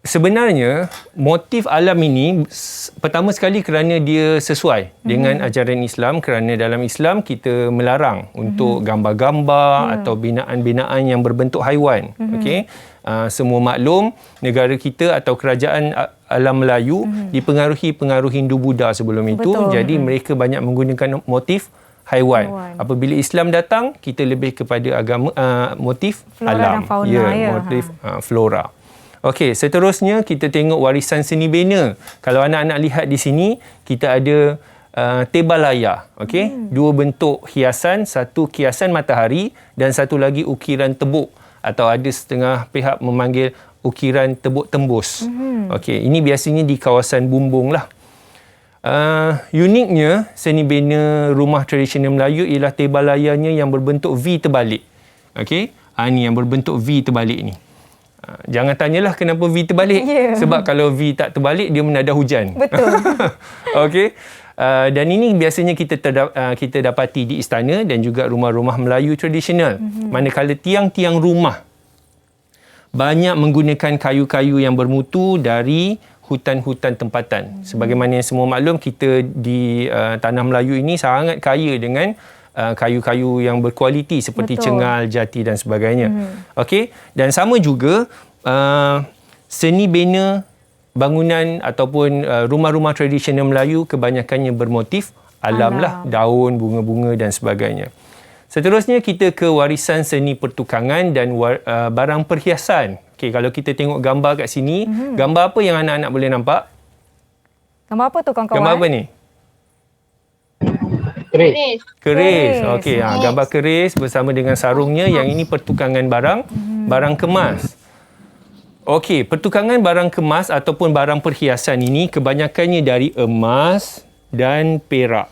[SPEAKER 2] Sebenarnya motif alam ini pertama sekali kerana dia sesuai dengan ajaran Islam, kerana dalam Islam kita melarang untuk gambar-gambar atau binaan-binaan yang berbentuk haiwan. Okey. Semua maklum negara kita atau kerajaan alam Melayu dipengaruhi pengaruh Hindu Buddha sebelum itu. Jadi mereka banyak menggunakan motif haiwan. Apabila Islam datang, kita lebih kepada agama motif
[SPEAKER 3] flora
[SPEAKER 2] alam.
[SPEAKER 3] dan fauna,
[SPEAKER 2] Motif flora. Okey, seterusnya kita tengok warisan seni bina. Kalau anak-anak lihat di sini, kita ada tebalaya. Okey, dua bentuk hiasan, satu kiasan matahari dan satu lagi ukiran tebuk atau ada setengah pihak memanggil ukiran tebuk tembus. Okey, ini biasanya di kawasan Bumbung lah. Uniknya seni bina rumah tradisional Melayu ialah tebalayanya yang berbentuk V terbalik. Okey, ini yang berbentuk V terbalik ni. Jangan tanyalah kenapa V terbalik. Sebab kalau V tak terbalik, dia menadah hujan.
[SPEAKER 3] Betul.
[SPEAKER 2] Okey. Dan ini biasanya kita dapati di istana dan juga rumah-rumah Melayu tradisional. Manakala tiang-tiang rumah banyak menggunakan kayu-kayu yang bermutu dari hutan-hutan tempatan. Sebagaimana yang semua maklum, kita di tanah Melayu ini sangat kaya dengan kayu-kayu yang berkualiti seperti cengal, jati dan sebagainya. Okey, dan sama juga seni bina bangunan ataupun rumah-rumah tradisional Melayu kebanyakannya bermotif alam lah, daun, bunga-bunga dan sebagainya. Seterusnya kita ke warisan seni pertukangan dan barang perhiasan. Okey, kalau kita tengok gambar kat sini, gambar apa yang anak-anak boleh nampak?
[SPEAKER 3] Gambar apa tu kawan-kawan?
[SPEAKER 2] Gambar apa ni? Keris. Okey, gambar keris bersama dengan sarungnya. Yang ini pertukangan barang kemas. Okey, pertukangan barang kemas ataupun barang perhiasan ini kebanyakannya dari emas dan perak.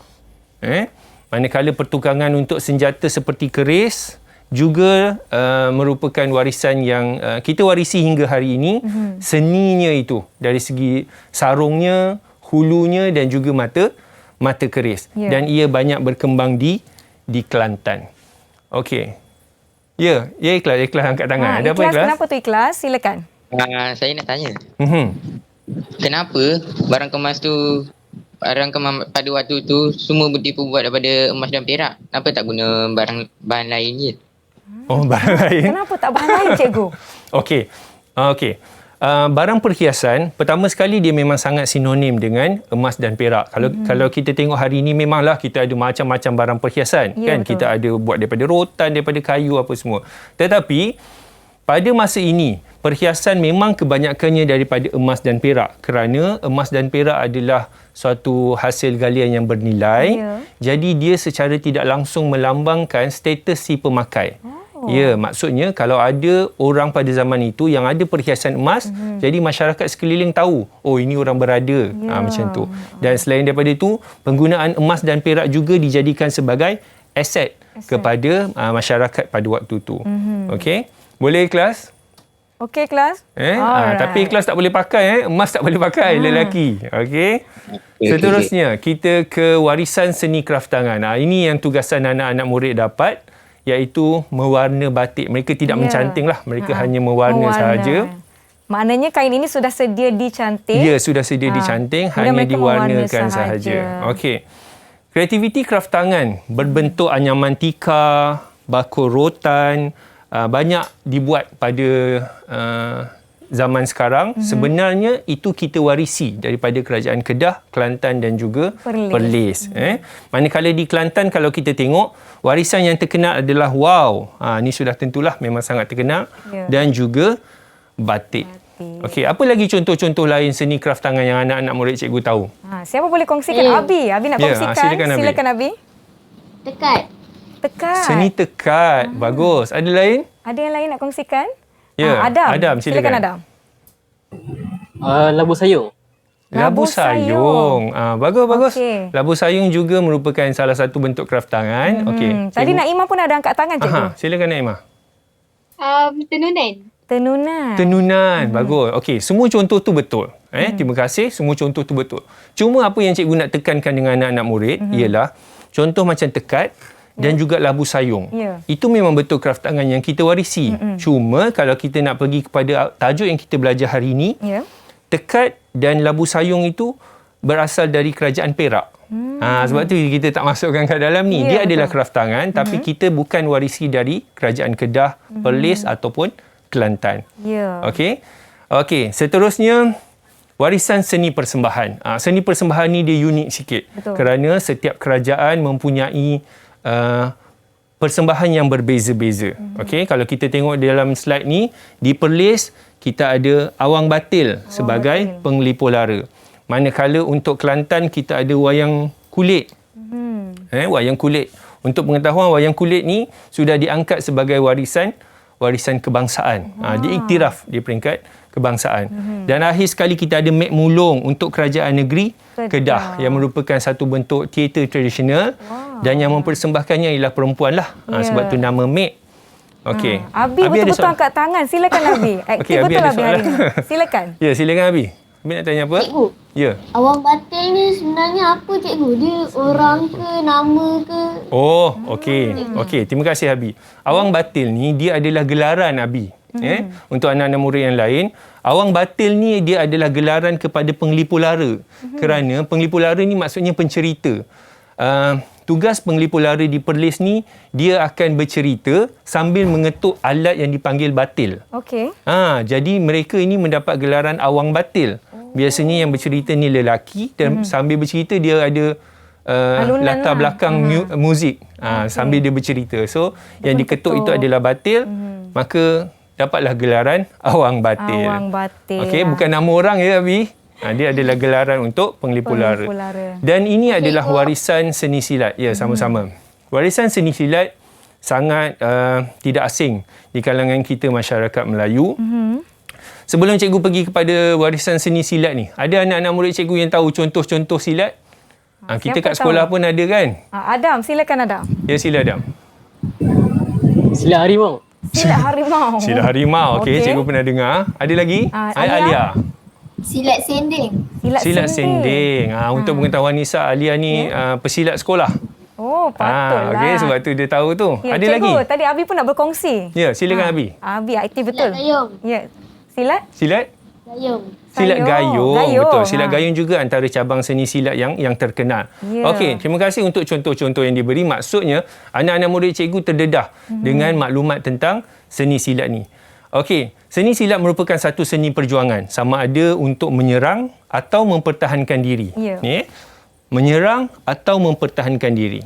[SPEAKER 2] Manakala pertukangan untuk senjata seperti keris juga merupakan warisan yang kita warisi hingga hari ini. Seninya itu dari segi sarungnya, hulunya dan juga mata keris. Dan ia banyak berkembang di Kelantan. Okey. Ya, ikhlas angkat tangan. Ada apa ikhlas?
[SPEAKER 3] Kenapa tu ikhlas? Silakan.
[SPEAKER 5] Saya nak tanya. Kenapa barang kemas pada waktu tu semua dibuat daripada emas dan perak? Kenapa tak guna bahan lain je?
[SPEAKER 2] Bahan lain.
[SPEAKER 3] Kenapa tak bahan lain, cikgu?
[SPEAKER 2] Okey. Barang perhiasan, pertama sekali dia memang sangat sinonim dengan emas dan perak. Kalau kita tengok hari ini, memanglah kita ada macam-macam barang perhiasan. Kan? Betul. Kita ada buat daripada rotan, daripada kayu, apa semua. Tetapi, pada masa ini, perhiasan memang kebanyakannya daripada emas dan perak. Kerana emas dan perak adalah suatu hasil galian yang bernilai. Jadi, dia secara tidak langsung melambangkan status si pemakai. Ya, maksudnya kalau ada orang pada zaman itu yang ada perhiasan emas, jadi masyarakat sekeliling tahu, oh ini orang berada, macam tu. Dan selain daripada itu, penggunaan emas dan perak juga dijadikan sebagai aset kepada masyarakat pada waktu itu. Okey, boleh ikhlas?
[SPEAKER 3] Okey, kelas.
[SPEAKER 2] Tapi kelas tak boleh pakai, emas tak boleh pakai lelaki. Okey. Seterusnya kita ke warisan seni kraftangan. Ini yang tugasan anak-anak murid dapat, iaitu mewarna batik. Mereka tidak mencanting lah, mereka hanya mewarna sahaja.
[SPEAKER 3] Maknanya kain ini sudah sedia dicanting.
[SPEAKER 2] Ya, sudah sedia dicanting, hanya diwarnakan sahaja. Okey. Kreativiti kraftangan berbentuk anyaman tikar, bakul rotan, banyak dibuat pada zaman sekarang. Sebenarnya itu kita warisi daripada kerajaan Kedah, Kelantan dan juga Perlis. Manakala di Kelantan, kalau kita tengok, warisan yang terkenal adalah ini sudah tentulah memang sangat terkenal, dan juga batik. Okey, apa lagi contoh-contoh lain seni kraftangan yang anak-anak murid cikgu tahu?
[SPEAKER 3] Siapa boleh kongsikan? Abi nak kongsikan. Silakan Abi.
[SPEAKER 6] Tekat.
[SPEAKER 3] Tekat.
[SPEAKER 2] Seni tekat. Bagus. Ada lain?
[SPEAKER 3] Ada yang lain nak kongsikan?
[SPEAKER 2] Ya,
[SPEAKER 3] Adam, silakan Adam.
[SPEAKER 7] Labu sayur.
[SPEAKER 2] Labu sayung. Bagus.
[SPEAKER 3] Okey.
[SPEAKER 2] Labu sayung juga merupakan salah satu bentuk kraftangan. Okey.
[SPEAKER 3] Tadi Naimah pun ada angkat tangan, cikgu.
[SPEAKER 2] Silakan Naimah.
[SPEAKER 8] Tenunan.
[SPEAKER 2] Bagus. Okey, semua contoh tu betul. Terima kasih, semua contoh tu betul. Cuma apa yang cikgu nak tekankan dengan anak-anak murid ialah contoh macam tekat dan juga labu sayung. Itu memang betul kraftangan yang kita warisi. Cuma kalau kita nak pergi kepada tajuk yang kita belajar hari ini, tekat dan labu sayung itu berasal dari kerajaan Perak. Sebab tu kita tak masukkan ke dalam ni. Dia adalah kraftangan tapi kita bukan warisi dari kerajaan Kedah, Perlis ataupun Kelantan. Okey, seterusnya warisan seni persembahan. Seni persembahan ni dia unik sikit. Kerana setiap kerajaan mempunyai persembahan yang berbeza-beza. Okey, kalau kita tengok dalam slide ni, di Perlis kita ada awang batil sebagai penglipur lara. Manakala untuk Kelantan kita ada wayang kulit. Wayang kulit. Untuk pengetahuan, wayang kulit ni sudah diangkat sebagai warisan kebangsaan. Diiktiraf di peringkat kebangsaan. Dan akhir sekali kita ada mek mulung untuk kerajaan negeri Kedah yang merupakan satu bentuk teater tradisional dan yang mempersembahkannya ialah perempuan lah. Sebab tu nama mek. Okey.
[SPEAKER 3] Abi betul-betul angkat tangan. Silakan Abi. Aktif betul Abi hari ni. Silakan.
[SPEAKER 2] Ya, silakan Abi. Abi nak tanya apa?
[SPEAKER 6] Cikgu.
[SPEAKER 2] Ya.
[SPEAKER 6] Awang batil ni sebenarnya apa cikgu? Dia orang ke, nama ke?
[SPEAKER 2] Oh, okey. Okey, terima kasih Abi. Awang batil ni dia adalah gelaran Abi. Untuk anak-anak murid yang lain, awang batil ni dia adalah gelaran kepada penglipur lara. Kerana penglipur lara ni maksudnya pencerita. Tugas penglipur lara di Perlis ni, dia akan bercerita sambil mengetuk alat yang dipanggil batil. Jadi mereka ini mendapat gelaran awang batil. Biasanya yang bercerita ni lelaki dan sambil bercerita dia ada latar belakang muzik sambil dia bercerita. So yang diketuk itu adalah batil, maka dapatlah gelaran awang batil. Okey, bukan nama orang ya Abi. Dia adalah gelaran untuk penglipur lara. Dan ini adalah warisan seni silat. Ya, sama-sama. Warisan seni silat sangat tidak asing di kalangan kita masyarakat Melayu. Sebelum cikgu pergi kepada warisan seni silat ni, ada anak-anak murid cikgu yang tahu contoh-contoh silat? Kita kat sekolah pun ada kan?
[SPEAKER 3] Adam, silakan Adam.
[SPEAKER 2] Ya, sila Adam.
[SPEAKER 7] Silat harimau.
[SPEAKER 3] Silat harimau.
[SPEAKER 2] Silat harimau. Okey, cikgu pernah dengar. Ada lagi? Alia.
[SPEAKER 4] Silat sending.
[SPEAKER 2] Silat sending. Untuk pengetahuan Nisa, Alia ni pesilat sekolah.
[SPEAKER 3] Oh, patutlah.
[SPEAKER 2] Okey, sebab tu dia tahu tu.
[SPEAKER 3] Ya,
[SPEAKER 2] ada
[SPEAKER 3] cikgu,
[SPEAKER 2] lagi?
[SPEAKER 3] Tadi Abi pun nak berkongsi.
[SPEAKER 2] Ya, silakan Abi.
[SPEAKER 3] Abi aktif betul.
[SPEAKER 6] Silat gayung.
[SPEAKER 3] Ya. Silat?
[SPEAKER 6] Gayung.
[SPEAKER 2] Silat gayung. Betul. Silat gayung juga antara cabang seni silat yang terkenal. Okey, terima kasih untuk contoh-contoh yang diberi. Maksudnya, anak-anak murid cikgu terdedah dengan maklumat tentang seni silat ni. Okey, seni silat merupakan satu seni perjuangan. Sama ada untuk menyerang atau mempertahankan diri. Menyerang atau mempertahankan diri.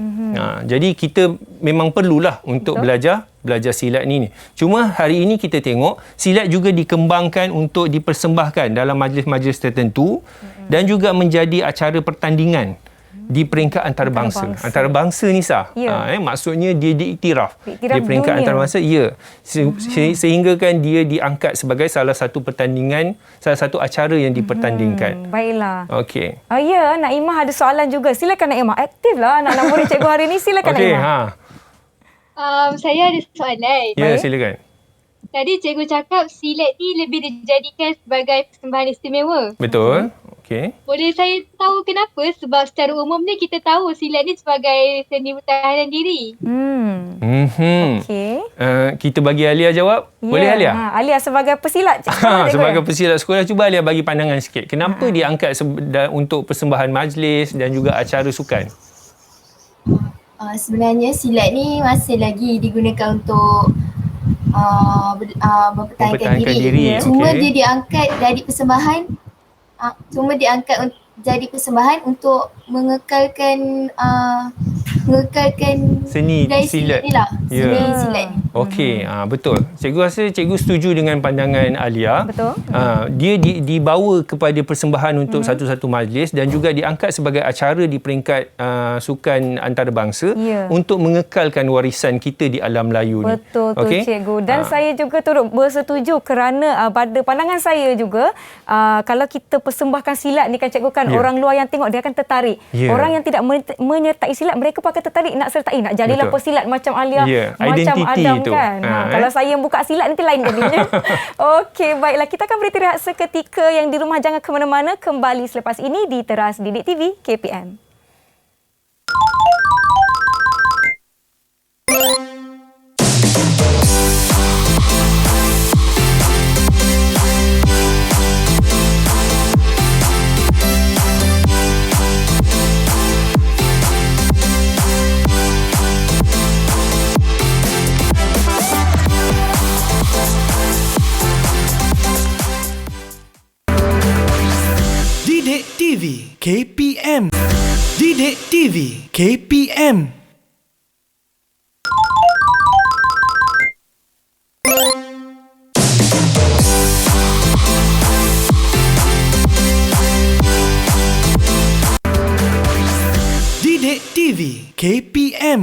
[SPEAKER 2] Jadi kita memang perlulah untuk belajar silat ni. Cuma hari ini kita tengok silat juga dikembangkan untuk dipersembahkan dalam majlis-majlis tertentu dan juga menjadi acara pertandingan di peringkat antarabangsa. Antarabangsa Nisa. Maksudnya dia diiktiraf di peringkat antarabangsa. Ya. Sehingga kan dia diangkat sebagai salah satu pertandingan, salah satu acara yang dipertandingkan.
[SPEAKER 3] Baiklah.
[SPEAKER 2] Okey.
[SPEAKER 3] Ya, Naimah ada soalan juga. Silakan Naimah. Aktiflah anak-anak murid cikgu hari ni. Silakan Naimah.
[SPEAKER 8] Saya ada soalan.
[SPEAKER 2] Ya, silakan.
[SPEAKER 8] Tadi cikgu cakap silat ni lebih dijadikan sebagai persembahan istimewa.
[SPEAKER 2] Betul. Okey.
[SPEAKER 8] Boleh saya tahu kenapa? Sebab secara umum ni kita tahu silat ni sebagai seni pertahanan diri.
[SPEAKER 3] Okey.
[SPEAKER 2] Kita bagi Alia jawab. Boleh Alia?
[SPEAKER 3] Alia sebagai pesilat.
[SPEAKER 2] Sebagai pesilat sekolah, cuba Alia bagi pandangan sikit. Kenapa dia angkat untuk persembahan majlis dan juga acara sukan?
[SPEAKER 4] Sebenarnya silat ni masih lagi digunakan untuk mempertahankan diri. Cuma dia diangkat dari persembahan. Jadi persembahan untuk mengekalkan
[SPEAKER 2] seni silat
[SPEAKER 4] ni lah. Seni silat ni.
[SPEAKER 2] Okey, betul. Cikgu rasa cikgu setuju dengan pandangan Alia.
[SPEAKER 3] Betul.
[SPEAKER 2] Dia dibawa kepada persembahan untuk satu-satu majlis dan juga diangkat sebagai acara di peringkat sukan antarabangsa untuk mengekalkan warisan kita di alam Melayu ni.
[SPEAKER 3] Betul tu cikgu. Dan saya juga turut bersetuju kerana pada pandangan saya juga kalau kita persembahkan silat ni kan cikgu kan orang luar yang tengok dia akan tertarik. Orang yang tidak menyertai silat mereka pun akan tertarik nak sertai, nak jadilah pesilat macam Alia, macam
[SPEAKER 2] Identity
[SPEAKER 3] Adam
[SPEAKER 2] tu.
[SPEAKER 3] kan. Kalau saya yang buka silat nanti lain jadinya. Okey, baiklah kita akan beri rehat seketika. Yang di rumah jangan ke mana-mana, kembali selepas ini di Teras Didik TV KPM.
[SPEAKER 1] Didik TV KPM. Didik TV KPM. Didik TV KPM.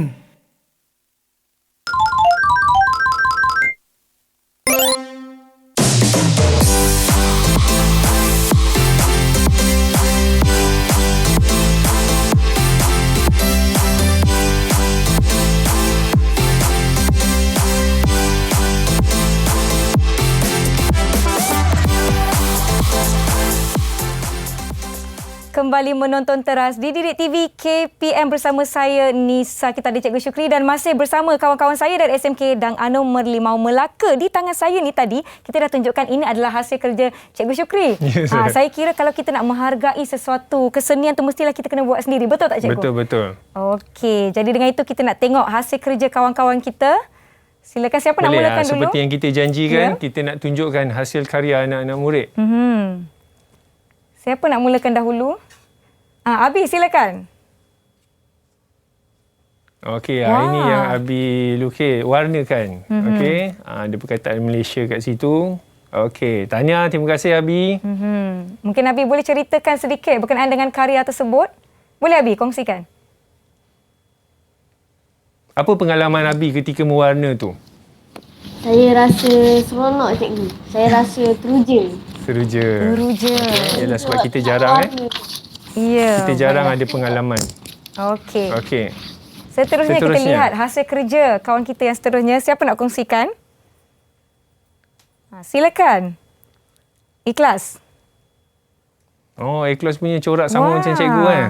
[SPEAKER 3] Kembali menonton Teras di Didik TV KPM bersama saya Nisa. Kita ada Cikgu Syukri dan masih bersama kawan-kawan saya dari SMK Dang Anu Merlimau Melaka. Di tangan saya ni tadi kita dah tunjukkan ini adalah hasil kerja Cikgu Syukri. Saya kira kalau kita nak menghargai sesuatu kesenian tu mestilah kita kena buat sendiri. Betul tak Cikgu?
[SPEAKER 2] Betul.
[SPEAKER 3] Okey, jadi dengan itu kita nak tengok hasil kerja kawan-kawan kita. Silakan siapa nak mulakan dulu?
[SPEAKER 2] Seperti yang kita janjikan, kita nak tunjukkan hasil karya anak-anak murid.
[SPEAKER 3] Siapa nak mulakan dahulu? Abi, silakan.
[SPEAKER 2] Okey, ini yang Abi lukis, warnakan. Okey, ada perkataan Malaysia kat situ. Okey, tahniah, terima kasih Abi.
[SPEAKER 3] Mungkin Abi boleh ceritakan sedikit berkenaan dengan karya tersebut? Boleh Abi kongsikan?
[SPEAKER 2] Apa pengalaman Abi ketika mewarna tu?
[SPEAKER 6] Saya rasa seronok cikgu. Saya rasa teruja.
[SPEAKER 2] Teruja. Yalah sebab kita jarang kita jarang ada pengalaman. Okey.
[SPEAKER 3] Seterusnya kita lihat hasil kerja kawan kita yang seterusnya. Siapa nak kongsikan? Silakan. Ikhlas.
[SPEAKER 2] Oh, Ikhlas punya corak sama macam cikgu kan?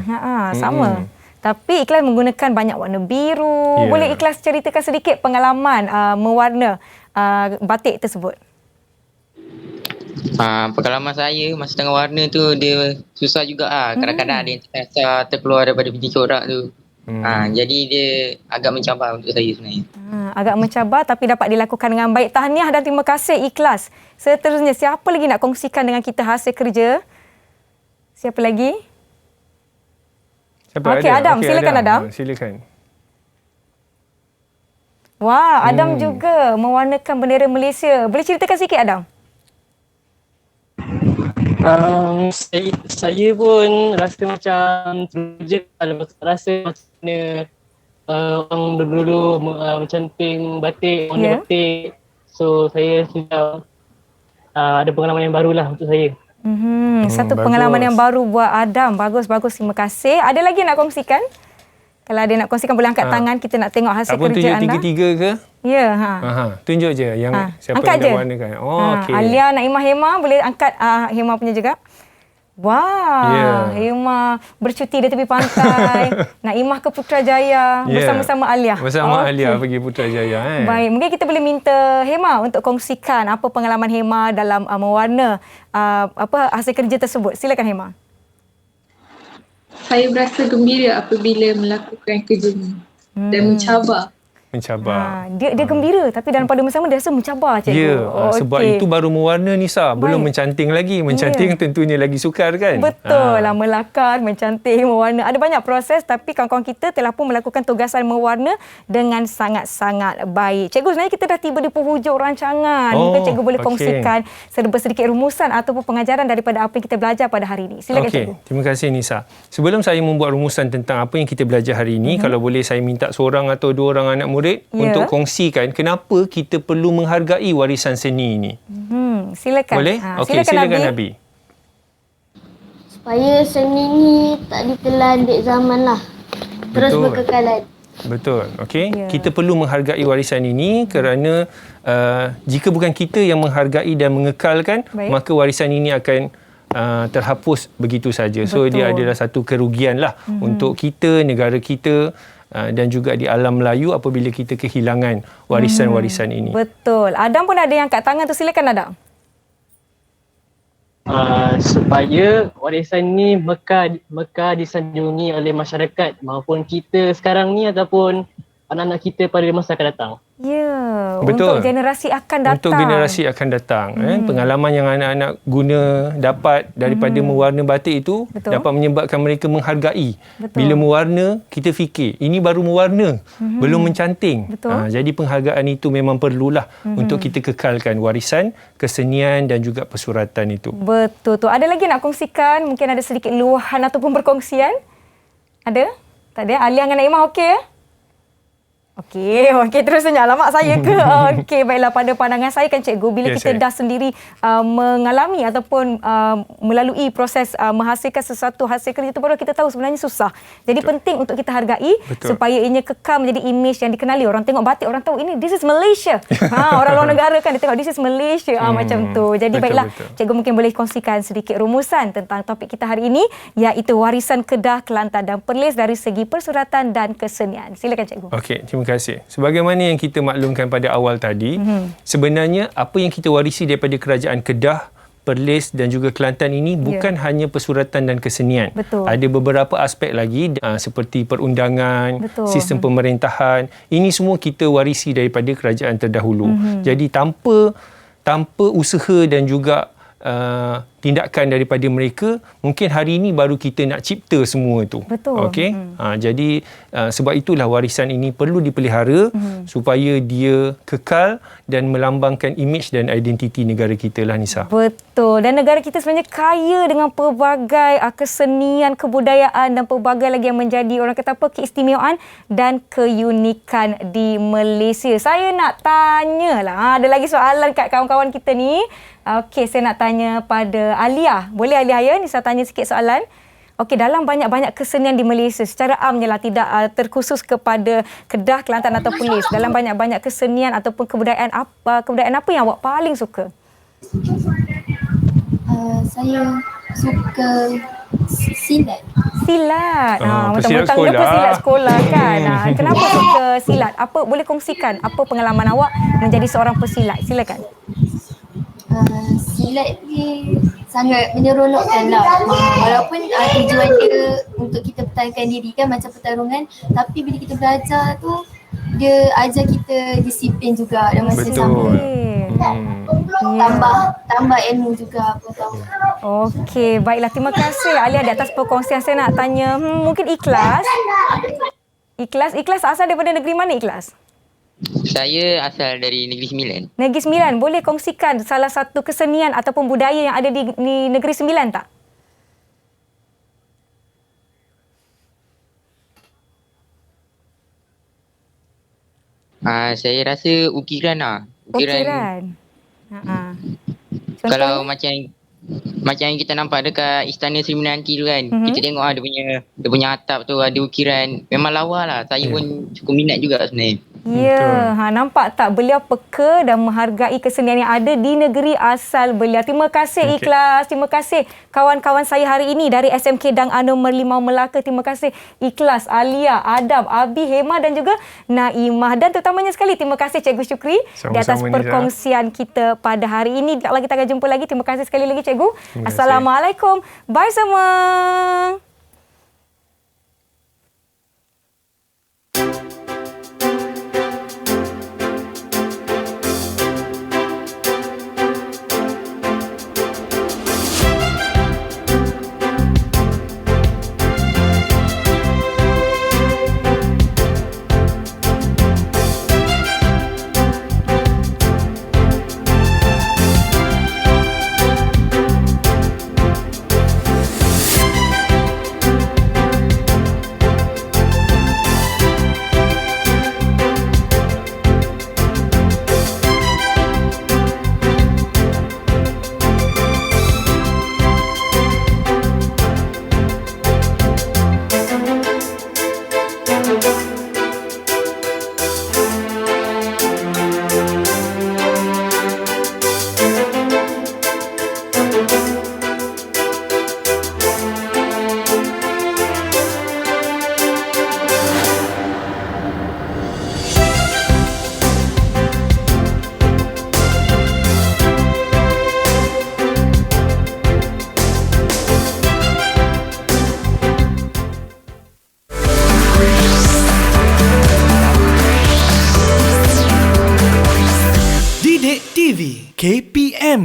[SPEAKER 3] Sama. Tapi Ikhlas menggunakan banyak warna biru. Boleh Ikhlas ceritakan sedikit pengalaman mewarna batik tersebut?
[SPEAKER 5] Pengalaman saya masa tengah warna tu dia susah juga Kadang-kadang ada yang terkeluar daripada biji corak tu. Jadi dia agak mencabar untuk saya sebenarnya.
[SPEAKER 3] Agak mencabar tapi dapat dilakukan dengan baik. Tahniah dan terima kasih Ikhlas. Seterusnya siapa lagi nak kongsikan dengan kita hasil kerja? Siapa lagi? Okey, Adam. Silakan Adam.
[SPEAKER 2] Silakan.
[SPEAKER 3] Wah, Adam juga mewarnakan bendera Malaysia. Boleh ceritakan sikit Adam?
[SPEAKER 7] Saya pun rasa macam teruja, rasa macam orang dulu mencanting batik, warna batik. So saya sudah ada pengalaman yang barulah untuk saya.
[SPEAKER 3] Satu pengalaman yang baru buat Adam. Bagus. Terima kasih. Ada lagi nak kongsikan? Kalau ada nak kongsikan boleh angkat tangan. Kita nak tengok hasil kerja anda.
[SPEAKER 2] Tunjuk tiga-tiga ke?
[SPEAKER 3] Ya.
[SPEAKER 2] Tunjuk je yang siapa
[SPEAKER 3] angkat
[SPEAKER 2] yang dah warnakan. Okey.
[SPEAKER 3] Alia, Naimah, Hema boleh angkat Hema punya juga. Wah, Hema bercuti di tepi pantai. Naimah ke Putrajaya bersama-sama Alia.
[SPEAKER 2] Bersama Alia pergi Putrajaya.
[SPEAKER 3] Baik, mungkin kita boleh minta Hema untuk kongsikan apa pengalaman Hema dalam mewarna hasil kerja tersebut. Silakan Hema.
[SPEAKER 9] Saya berasa gembira apabila melakukan kerja ini dan mencabar.
[SPEAKER 2] Mencabar.
[SPEAKER 3] Dia gembira tapi dalam pada masa sama dia rasa mencabar cikgu.
[SPEAKER 2] Ya, sebab itu baru mewarna Nisa. Belum mencanting lagi. Mencanting tentunya lagi sukar kan?
[SPEAKER 3] Betul lah, melakar, mencanting, mewarna. Ada banyak proses tapi kawan-kawan kita telah pun melakukan tugasan mewarna dengan sangat-sangat baik. Cikgu, sebenarnya kita dah tiba di penghujung rancangan. Mungkin cikgu boleh kongsikan sedikit rumusan ataupun pengajaran daripada apa yang kita belajar pada hari ini. Silakan cikgu.
[SPEAKER 2] Terima kasih Nisa. Sebelum saya membuat rumusan tentang apa yang kita belajar hari ini, kalau boleh saya minta seorang atau dua orang anak murid untuk kongsikan kenapa kita perlu menghargai warisan seni ini.
[SPEAKER 3] Silakan.
[SPEAKER 2] Boleh? Okey, silakan Nabi.
[SPEAKER 6] Supaya seni ni tak ditelan dek zaman lah. Terus berkekalan.
[SPEAKER 2] Betul. Okey. Kita perlu menghargai warisan ini kerana jika bukan kita yang menghargai dan mengekalkan, maka warisan ini akan terhapus begitu saja. So dia adalah satu kerugian lah untuk kita, negara kita dan juga di alam Melayu apabila kita kehilangan warisan-warisan ini.
[SPEAKER 3] Betul. Adam pun ada yang kat tangan tu, silakan Adam.
[SPEAKER 7] Supaya warisan ni Mekah disanjungi oleh masyarakat maupun kita sekarang ni ataupun anak-anak kita pada masa akan datang.
[SPEAKER 3] Ya,
[SPEAKER 2] betul.
[SPEAKER 3] Untuk generasi akan datang.
[SPEAKER 2] Untuk generasi akan datang. Pengalaman yang anak-anak guna dapat daripada mewarna batik itu dapat menyebabkan mereka menghargai. Bila mewarna, kita fikir, ini baru mewarna, belum mencanting. Jadi penghargaan itu memang perlulah untuk kita kekalkan warisan, kesenian dan juga persuratan itu.
[SPEAKER 3] Betul tu. Ada lagi nak kongsikan? Mungkin ada sedikit luahan ataupun perkongsian? Ada? Tak ada? Alia dengan Naimah okey ya? Okey, terus tanya alamak saya ke? Okey, baiklah, pada pandangan saya kan cikgu, bila kita dah sendiri mengalami ataupun melalui proses menghasilkan sesuatu hasil kerja itu baru kita tahu sebenarnya susah. Jadi penting untuk kita hargai supaya ianya kekal menjadi imej yang dikenali. Orang tengok batik, orang tahu ini this is Malaysia. Orang luar negara kan dia tengok this is Malaysia macam tu. Jadi baiklah, cikgu mungkin boleh kongsikan sedikit rumusan tentang topik kita hari ini, iaitu warisan Kedah, Kelantan dan Perlis dari segi persuratan dan kesenian. Silakan cikgu.
[SPEAKER 2] Okey, terima kasih. Sebagaimana yang kita maklumkan pada awal tadi, sebenarnya apa yang kita warisi daripada kerajaan Kedah, Perlis dan juga Kelantan ini bukan hanya persuratan dan kesenian. Ada beberapa aspek lagi seperti perundangan, sistem pemerintahan. Ini semua kita warisi daripada kerajaan terdahulu. Jadi tanpa usaha dan juga tindakan daripada mereka, mungkin hari ini baru kita nak cipta semua itu. Okey. Jadi sebab itulah warisan ini perlu dipelihara supaya dia kekal dan melambangkan imej dan identiti negara kita lah, Nisa.
[SPEAKER 3] Betul. Dan negara kita sebenarnya kaya dengan pelbagai kesenian, kebudayaan dan pelbagai lagi yang menjadi orang kata apa, keistimewaan dan keunikan di Malaysia. Saya nak tanyalah, ada lagi soalan kat kawan-kawan kita ni. Okey, saya nak tanya pada Alia. Boleh Alia ya? Ni saya tanya sikit soalan. Okey, dalam banyak-banyak kesenian di Malaysia, secara amnya lah, tidak terkhusus kepada Kedah, Kelantan atau Perlis. Dalam banyak-banyak kesenian ataupun kebudayaan apa yang awak paling suka?
[SPEAKER 4] Saya suka silat.
[SPEAKER 3] Silat. Mentang-mentang dia pesilat sekolah kan. Kenapa suka silat? Apa boleh kongsikan apa pengalaman awak menjadi seorang pesilat? Silakan.
[SPEAKER 4] Silat ni sangat menyeronokkan lah. Walaupun tujuan dia untuk kita pertahankan diri kan, macam pertarungan, tapi bila kita belajar tu dia ajar kita disiplin juga dan masa sama. Tambah ilmu juga apa tahu.
[SPEAKER 3] Okey, baiklah, terima kasih Alia di atas perkongsian. Saya nak tanya, mungkin Ikhlas. Ikhlas asal daripada negeri mana Ikhlas?
[SPEAKER 5] Saya asal dari Negeri Sembilan.
[SPEAKER 3] Negeri Sembilan, boleh kongsikan salah satu kesenian ataupun budaya yang ada di Negeri Sembilan tak?
[SPEAKER 5] Saya rasa ukiran lah.
[SPEAKER 3] Ukiran.
[SPEAKER 5] Kalau macam yang kita nampak dekat Istana Seri Menanti tu kan, kita tengok dia punya atap tu ada ukiran. Memang lawa lah. Saya pun cukup minat juga sebenarnya.
[SPEAKER 3] Ya, nampak tak, beliau peka dan menghargai kesenian yang ada di negeri asal beliau. Terima kasih Ikhlas. Terima kasih kawan-kawan saya hari ini dari SMK Dang Anomer 5 Melaka. Terima kasih Ikhlas, Alia, Adam, Abi, Hema dan juga Naimah. Dan terutamanya sekali terima kasih Cikgu Syukri di atas perkongsian kita pada hari ini. InsyaAllah kita akan jumpa lagi. Terima kasih sekali lagi Cikgu. Assalamualaikum. Bye semua.
[SPEAKER 1] Didik TV KPM